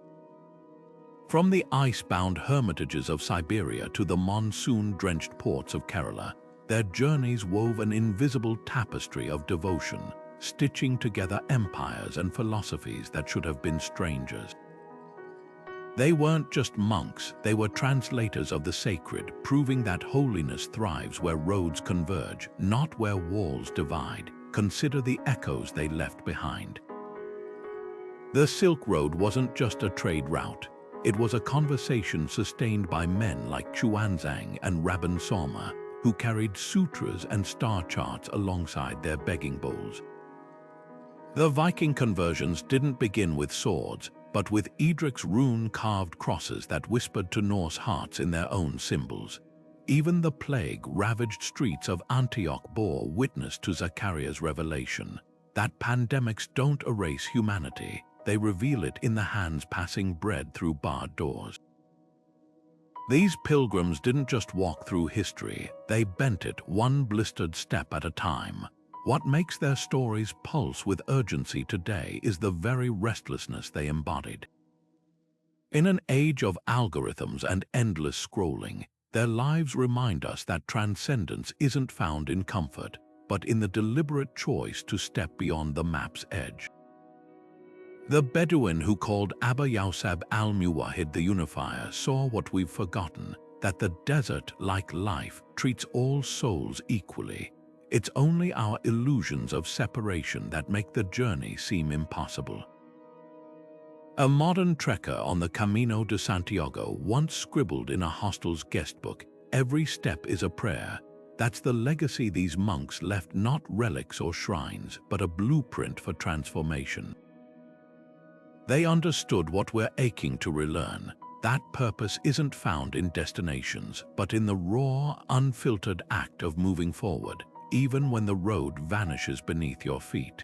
From the ice-bound hermitages of Siberia to the monsoon-drenched ports of Kerala, their journeys wove an invisible tapestry of devotion, stitching together empires and philosophies that should have been strangers. They weren't just monks, they were translators of the sacred, proving that holiness thrives where roads converge, not where walls divide. Consider the echoes they left behind. The Silk Road wasn't just a trade route. It was a conversation sustained by men like Schwanzang and Rabansoma, who carried sutras and star charts alongside their begging bowls. The Viking conversions didn't begin with swords, but with Edric's rune-carved crosses that whispered to Norse hearts in their own symbols. Even the plague-ravaged streets of Antioch bore witness to Zachariah's revelation that pandemics don't erase humanity, they reveal it in the hands passing bread through barred doors. These pilgrims didn't just walk through history, they bent it one blistered step at a time. What makes their stories pulse with urgency today is the very restlessness they embodied. In an age of algorithms and endless scrolling, their lives remind us that transcendence isn't found in comfort, but in the deliberate choice to step beyond the map's edge. The Bedouin who called Abba Yausab al-Muwahid the Unifier saw what we've forgotten, that the desert, like life, treats all souls equally. It's only our illusions of separation that make the journey seem impossible. A modern trekker on the Camino de Santiago once scribbled in a hostel's guestbook, "Every step is a prayer." That's the legacy these monks left, not relics or shrines, but a blueprint for transformation. They understood what we're aching to relearn. That purpose isn't found in destinations, but in the raw, unfiltered act of moving forward, even when the road vanishes beneath your feet.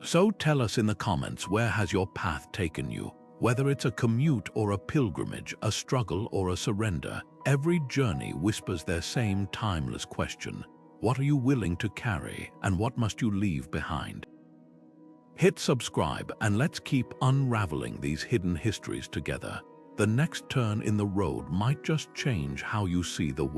So tell us in the comments, where has your path taken you? Whether it's a commute or a pilgrimage, a struggle or a surrender, every journey whispers their same timeless question. What are you willing to carry, and what must you leave behind? Hit subscribe and let's keep unraveling these hidden histories together. The next turn in the road might just change how you see the world.